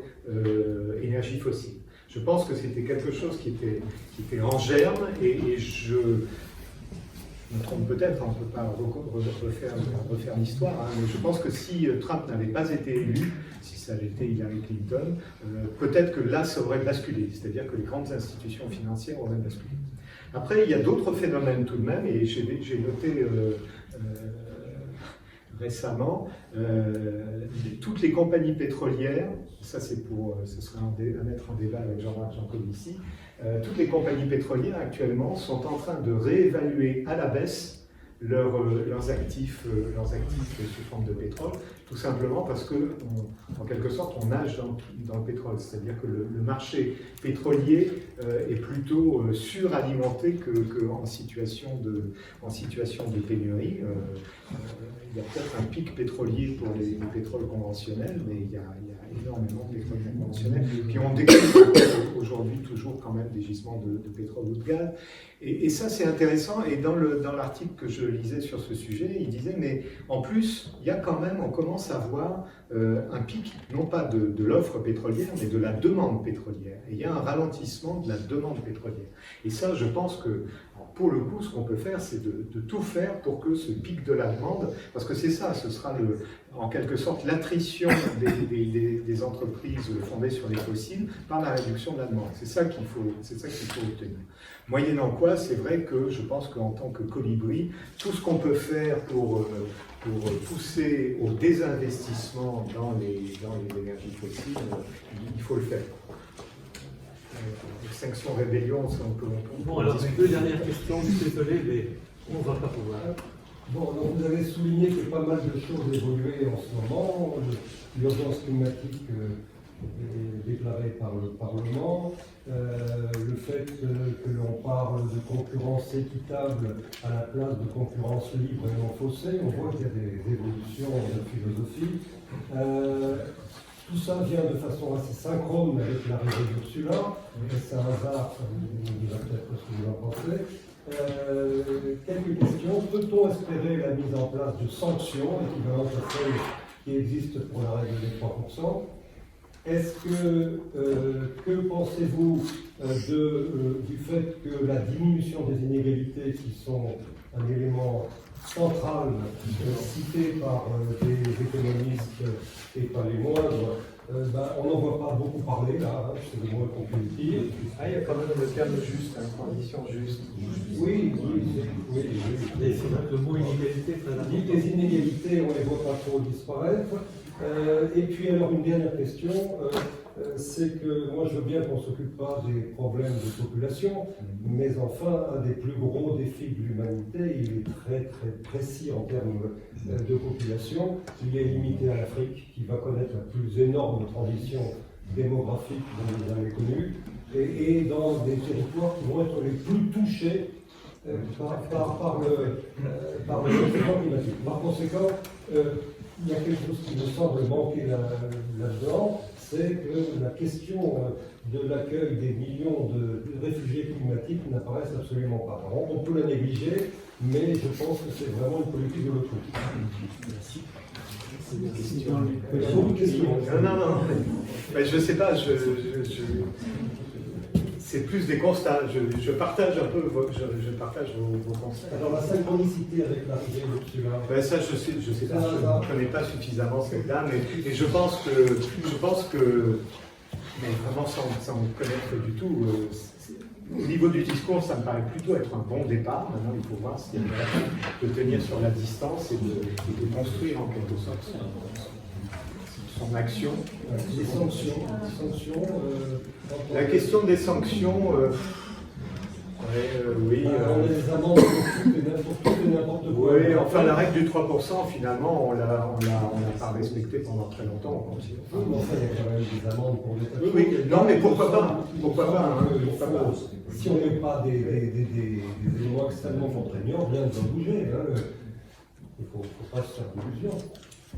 énergie fossile. Je pense que c'était quelque chose qui était en germe et je me trompe peut-être, on ne peut pas refaire l'histoire, hein, mais je pense que si Trump n'avait pas été élu, si ça avait été Hillary Clinton, peut-être que là, ça aurait basculé, c'est-à-dire que les grandes institutions financières auraient basculé. Après, il y a d'autres phénomènes tout de même, et j'ai noté récemment, toutes les compagnies pétrolières, ça c'est ce sera à mettre en débat avec Jean-Marc Jancovici, toutes les compagnies pétrolières actuellement sont en train de réévaluer à la baisse leurs actifs sous forme de pétrole, tout simplement parce que, en quelque sorte, on nage dans le pétrole. C'est-à-dire que le marché pétrolier est plutôt suralimenté qu'en situation de pénurie. Il y a peut-être un pic pétrolier pour les pétroles conventionnels, mais il y a énormément de pétrole conventionnel. Puis on découvre aujourd'hui toujours quand même des gisements de pétrole ou de gaz. Et ça, c'est intéressant. Et dans l'article que je lisais sur ce sujet, il disait, mais en plus, il y a quand même, on commence à voir un pic, non pas de l'offre pétrolière, mais de la demande pétrolière. Et il y a un ralentissement de la demande pétrolière. Et ça, je pense que, pour le coup, ce qu'on peut faire, c'est de tout faire pour que ce pic de la demande, parce que c'est ça, ce sera en quelque sorte l'attrition des entreprises fondées sur les fossiles par la réduction de la demande. C'est ça qu'il faut obtenir. Moyennant quoi, c'est vrai que je pense qu'en tant que colibri, tout ce qu'on peut faire pour pousser au désinvestissement dans les énergies fossiles, il faut le faire. Extinction Rébellion, ça on peut bon, alors, deux dernières questions, je suis désolé, mais on ne va pas pouvoir. Bon, donc vous avez souligné que pas mal de choses évoluaient en ce moment. L'urgence climatique est déclarée par le Parlement. Le fait que l'on parle de concurrence équitable à la place de concurrence libre et non faussée, on voit qu'il y a des évolutions de philosophie. Tout ça vient de façon assez synchrone avec l'arrivée d'Ursula. C'est un hasard, vous me direz peut-être ce que vous en pensez. Quelques questions. Peut-on espérer la mise en place de sanctions équivalentes à celles qui existent pour la règle des 3%? Est-ce que pensez-vous du fait que la diminution des inégalités, qui sont un élément central cité par des économistes et pas les moindres, on n'en voit pas beaucoup parler là, hein, c'est le moins qu'on puisse dire. Ah, il y a quand même le terme juste, condition juste. Oui. Et c'est vrai que le mot inégalité très important. Les inégalités, on ne les voit pas trop disparaître. Et puis alors une dernière question, c'est que moi je veux bien qu'on ne s'occupe pas des problèmes de population, mais enfin un des plus gros défis de l'humanité, il est très très précis en termes de population, il est limité à l'Afrique, qui va connaître la plus énorme transition démographique dans les années connues, et dans des territoires qui vont être les plus touchés par le changement climatique. Par conséquent, il y a quelque chose qui me semble manquer là-dedans, c'est que la question de l'accueil des millions de réfugiés climatiques n'apparaisse absolument pas. Alors, on peut la négliger, mais je pense que c'est vraiment une politique de l'autruche. Merci. Beaucoup de questions. Non. Mais je ne sais pas, c'est plus des constats. Je partage un peu vos constats. Alors la synchronicité avec l'arrivée d'Ursula. Ben ça, je sais pas, je ne connais pas suffisamment cette dame, et je pense que, mais vraiment sans me connaître du tout, au niveau du discours, ça me paraît plutôt être un bon départ. Maintenant, il faut voir s'il y a moyen de tenir sur la distance et de construire en quelque sorte son action. Les sanctions. La question des sanctions, oui. On a des amendes pour tout et n'importe quoi. Oui, enfin la règle du 3%, finalement, on l'a pas respectée pendant très longtemps. Oui, mais enfin, il y a quand même des amendes pour les Oui, non, mais pourquoi pas? Si on n'est pas des éléments extrêmement contraignants, rien ne va bouger. Hein. Il ne faut pas se faire d'illusions.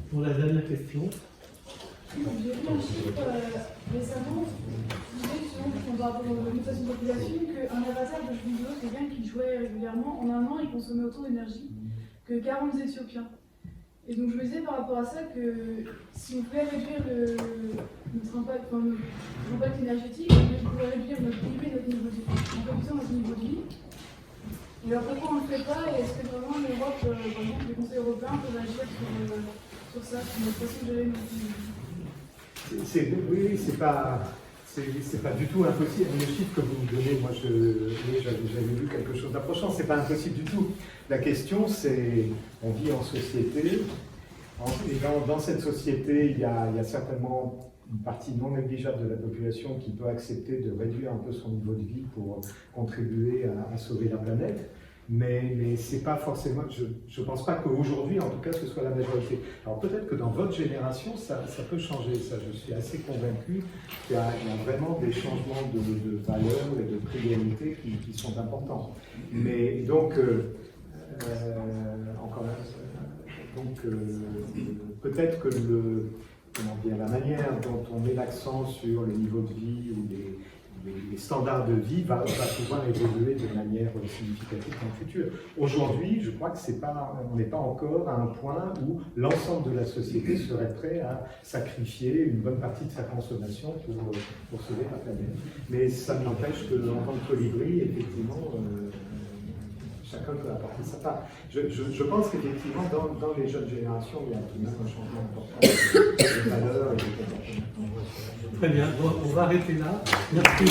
Pour la dernière question. J'ai vu un chiffre récemment qui disait justement, par rapport aux mutations de population, qu'un avatar de jeu vidéo, quelqu'un qui jouait régulièrement, en un an, il consommait autant d'énergie que 40 Éthiopiens. Et donc je me disais par rapport à ça que si on pouvait réduire notre impact énergétique, on pourrait réduire notre PIB, notre niveau de vie, en réduisant notre niveau de vie. Et alors pourquoi on ne le fait pas, et est-ce que vraiment l'Europe, par exemple les conseils européens peuvent agir sur ça, sur notre façon de gérer notre vie? Oui, c'est pas du tout impossible. Le chiffre que vous me donnez, moi j'avais vu quelque chose d'approchant, c'est pas impossible du tout. La question c'est, on vit en société, et dans cette société, il y a certainement une partie non négligeable de la population qui peut accepter de réduire un peu son niveau de vie pour contribuer à sauver la planète. Mais c'est pas forcément, je pense pas qu'aujourd'hui, en tout cas, ce soit la majorité. Alors peut-être que dans votre génération, ça peut changer, ça je suis assez convaincu qu'il y a vraiment des changements de valeurs et de priorités qui sont importants. Mais donc, peut-être que la manière dont on met l'accent sur le niveau de vie ou les standards de vie va pouvoir évoluer de manière significative dans le futur. Aujourd'hui, je crois que on n'est pas encore à un point où l'ensemble de la société serait prêt à sacrifier une bonne partie de sa consommation pour sauver la planète. Mais ça n'empêche qu'en tant que colibri, effectivement, chacun peut apporter sa part. Je pense qu'effectivement, dans les jeunes générations, il y a tout de même un changement important de valeurs et de comportement. Très bien, on va arrêter là. Merci.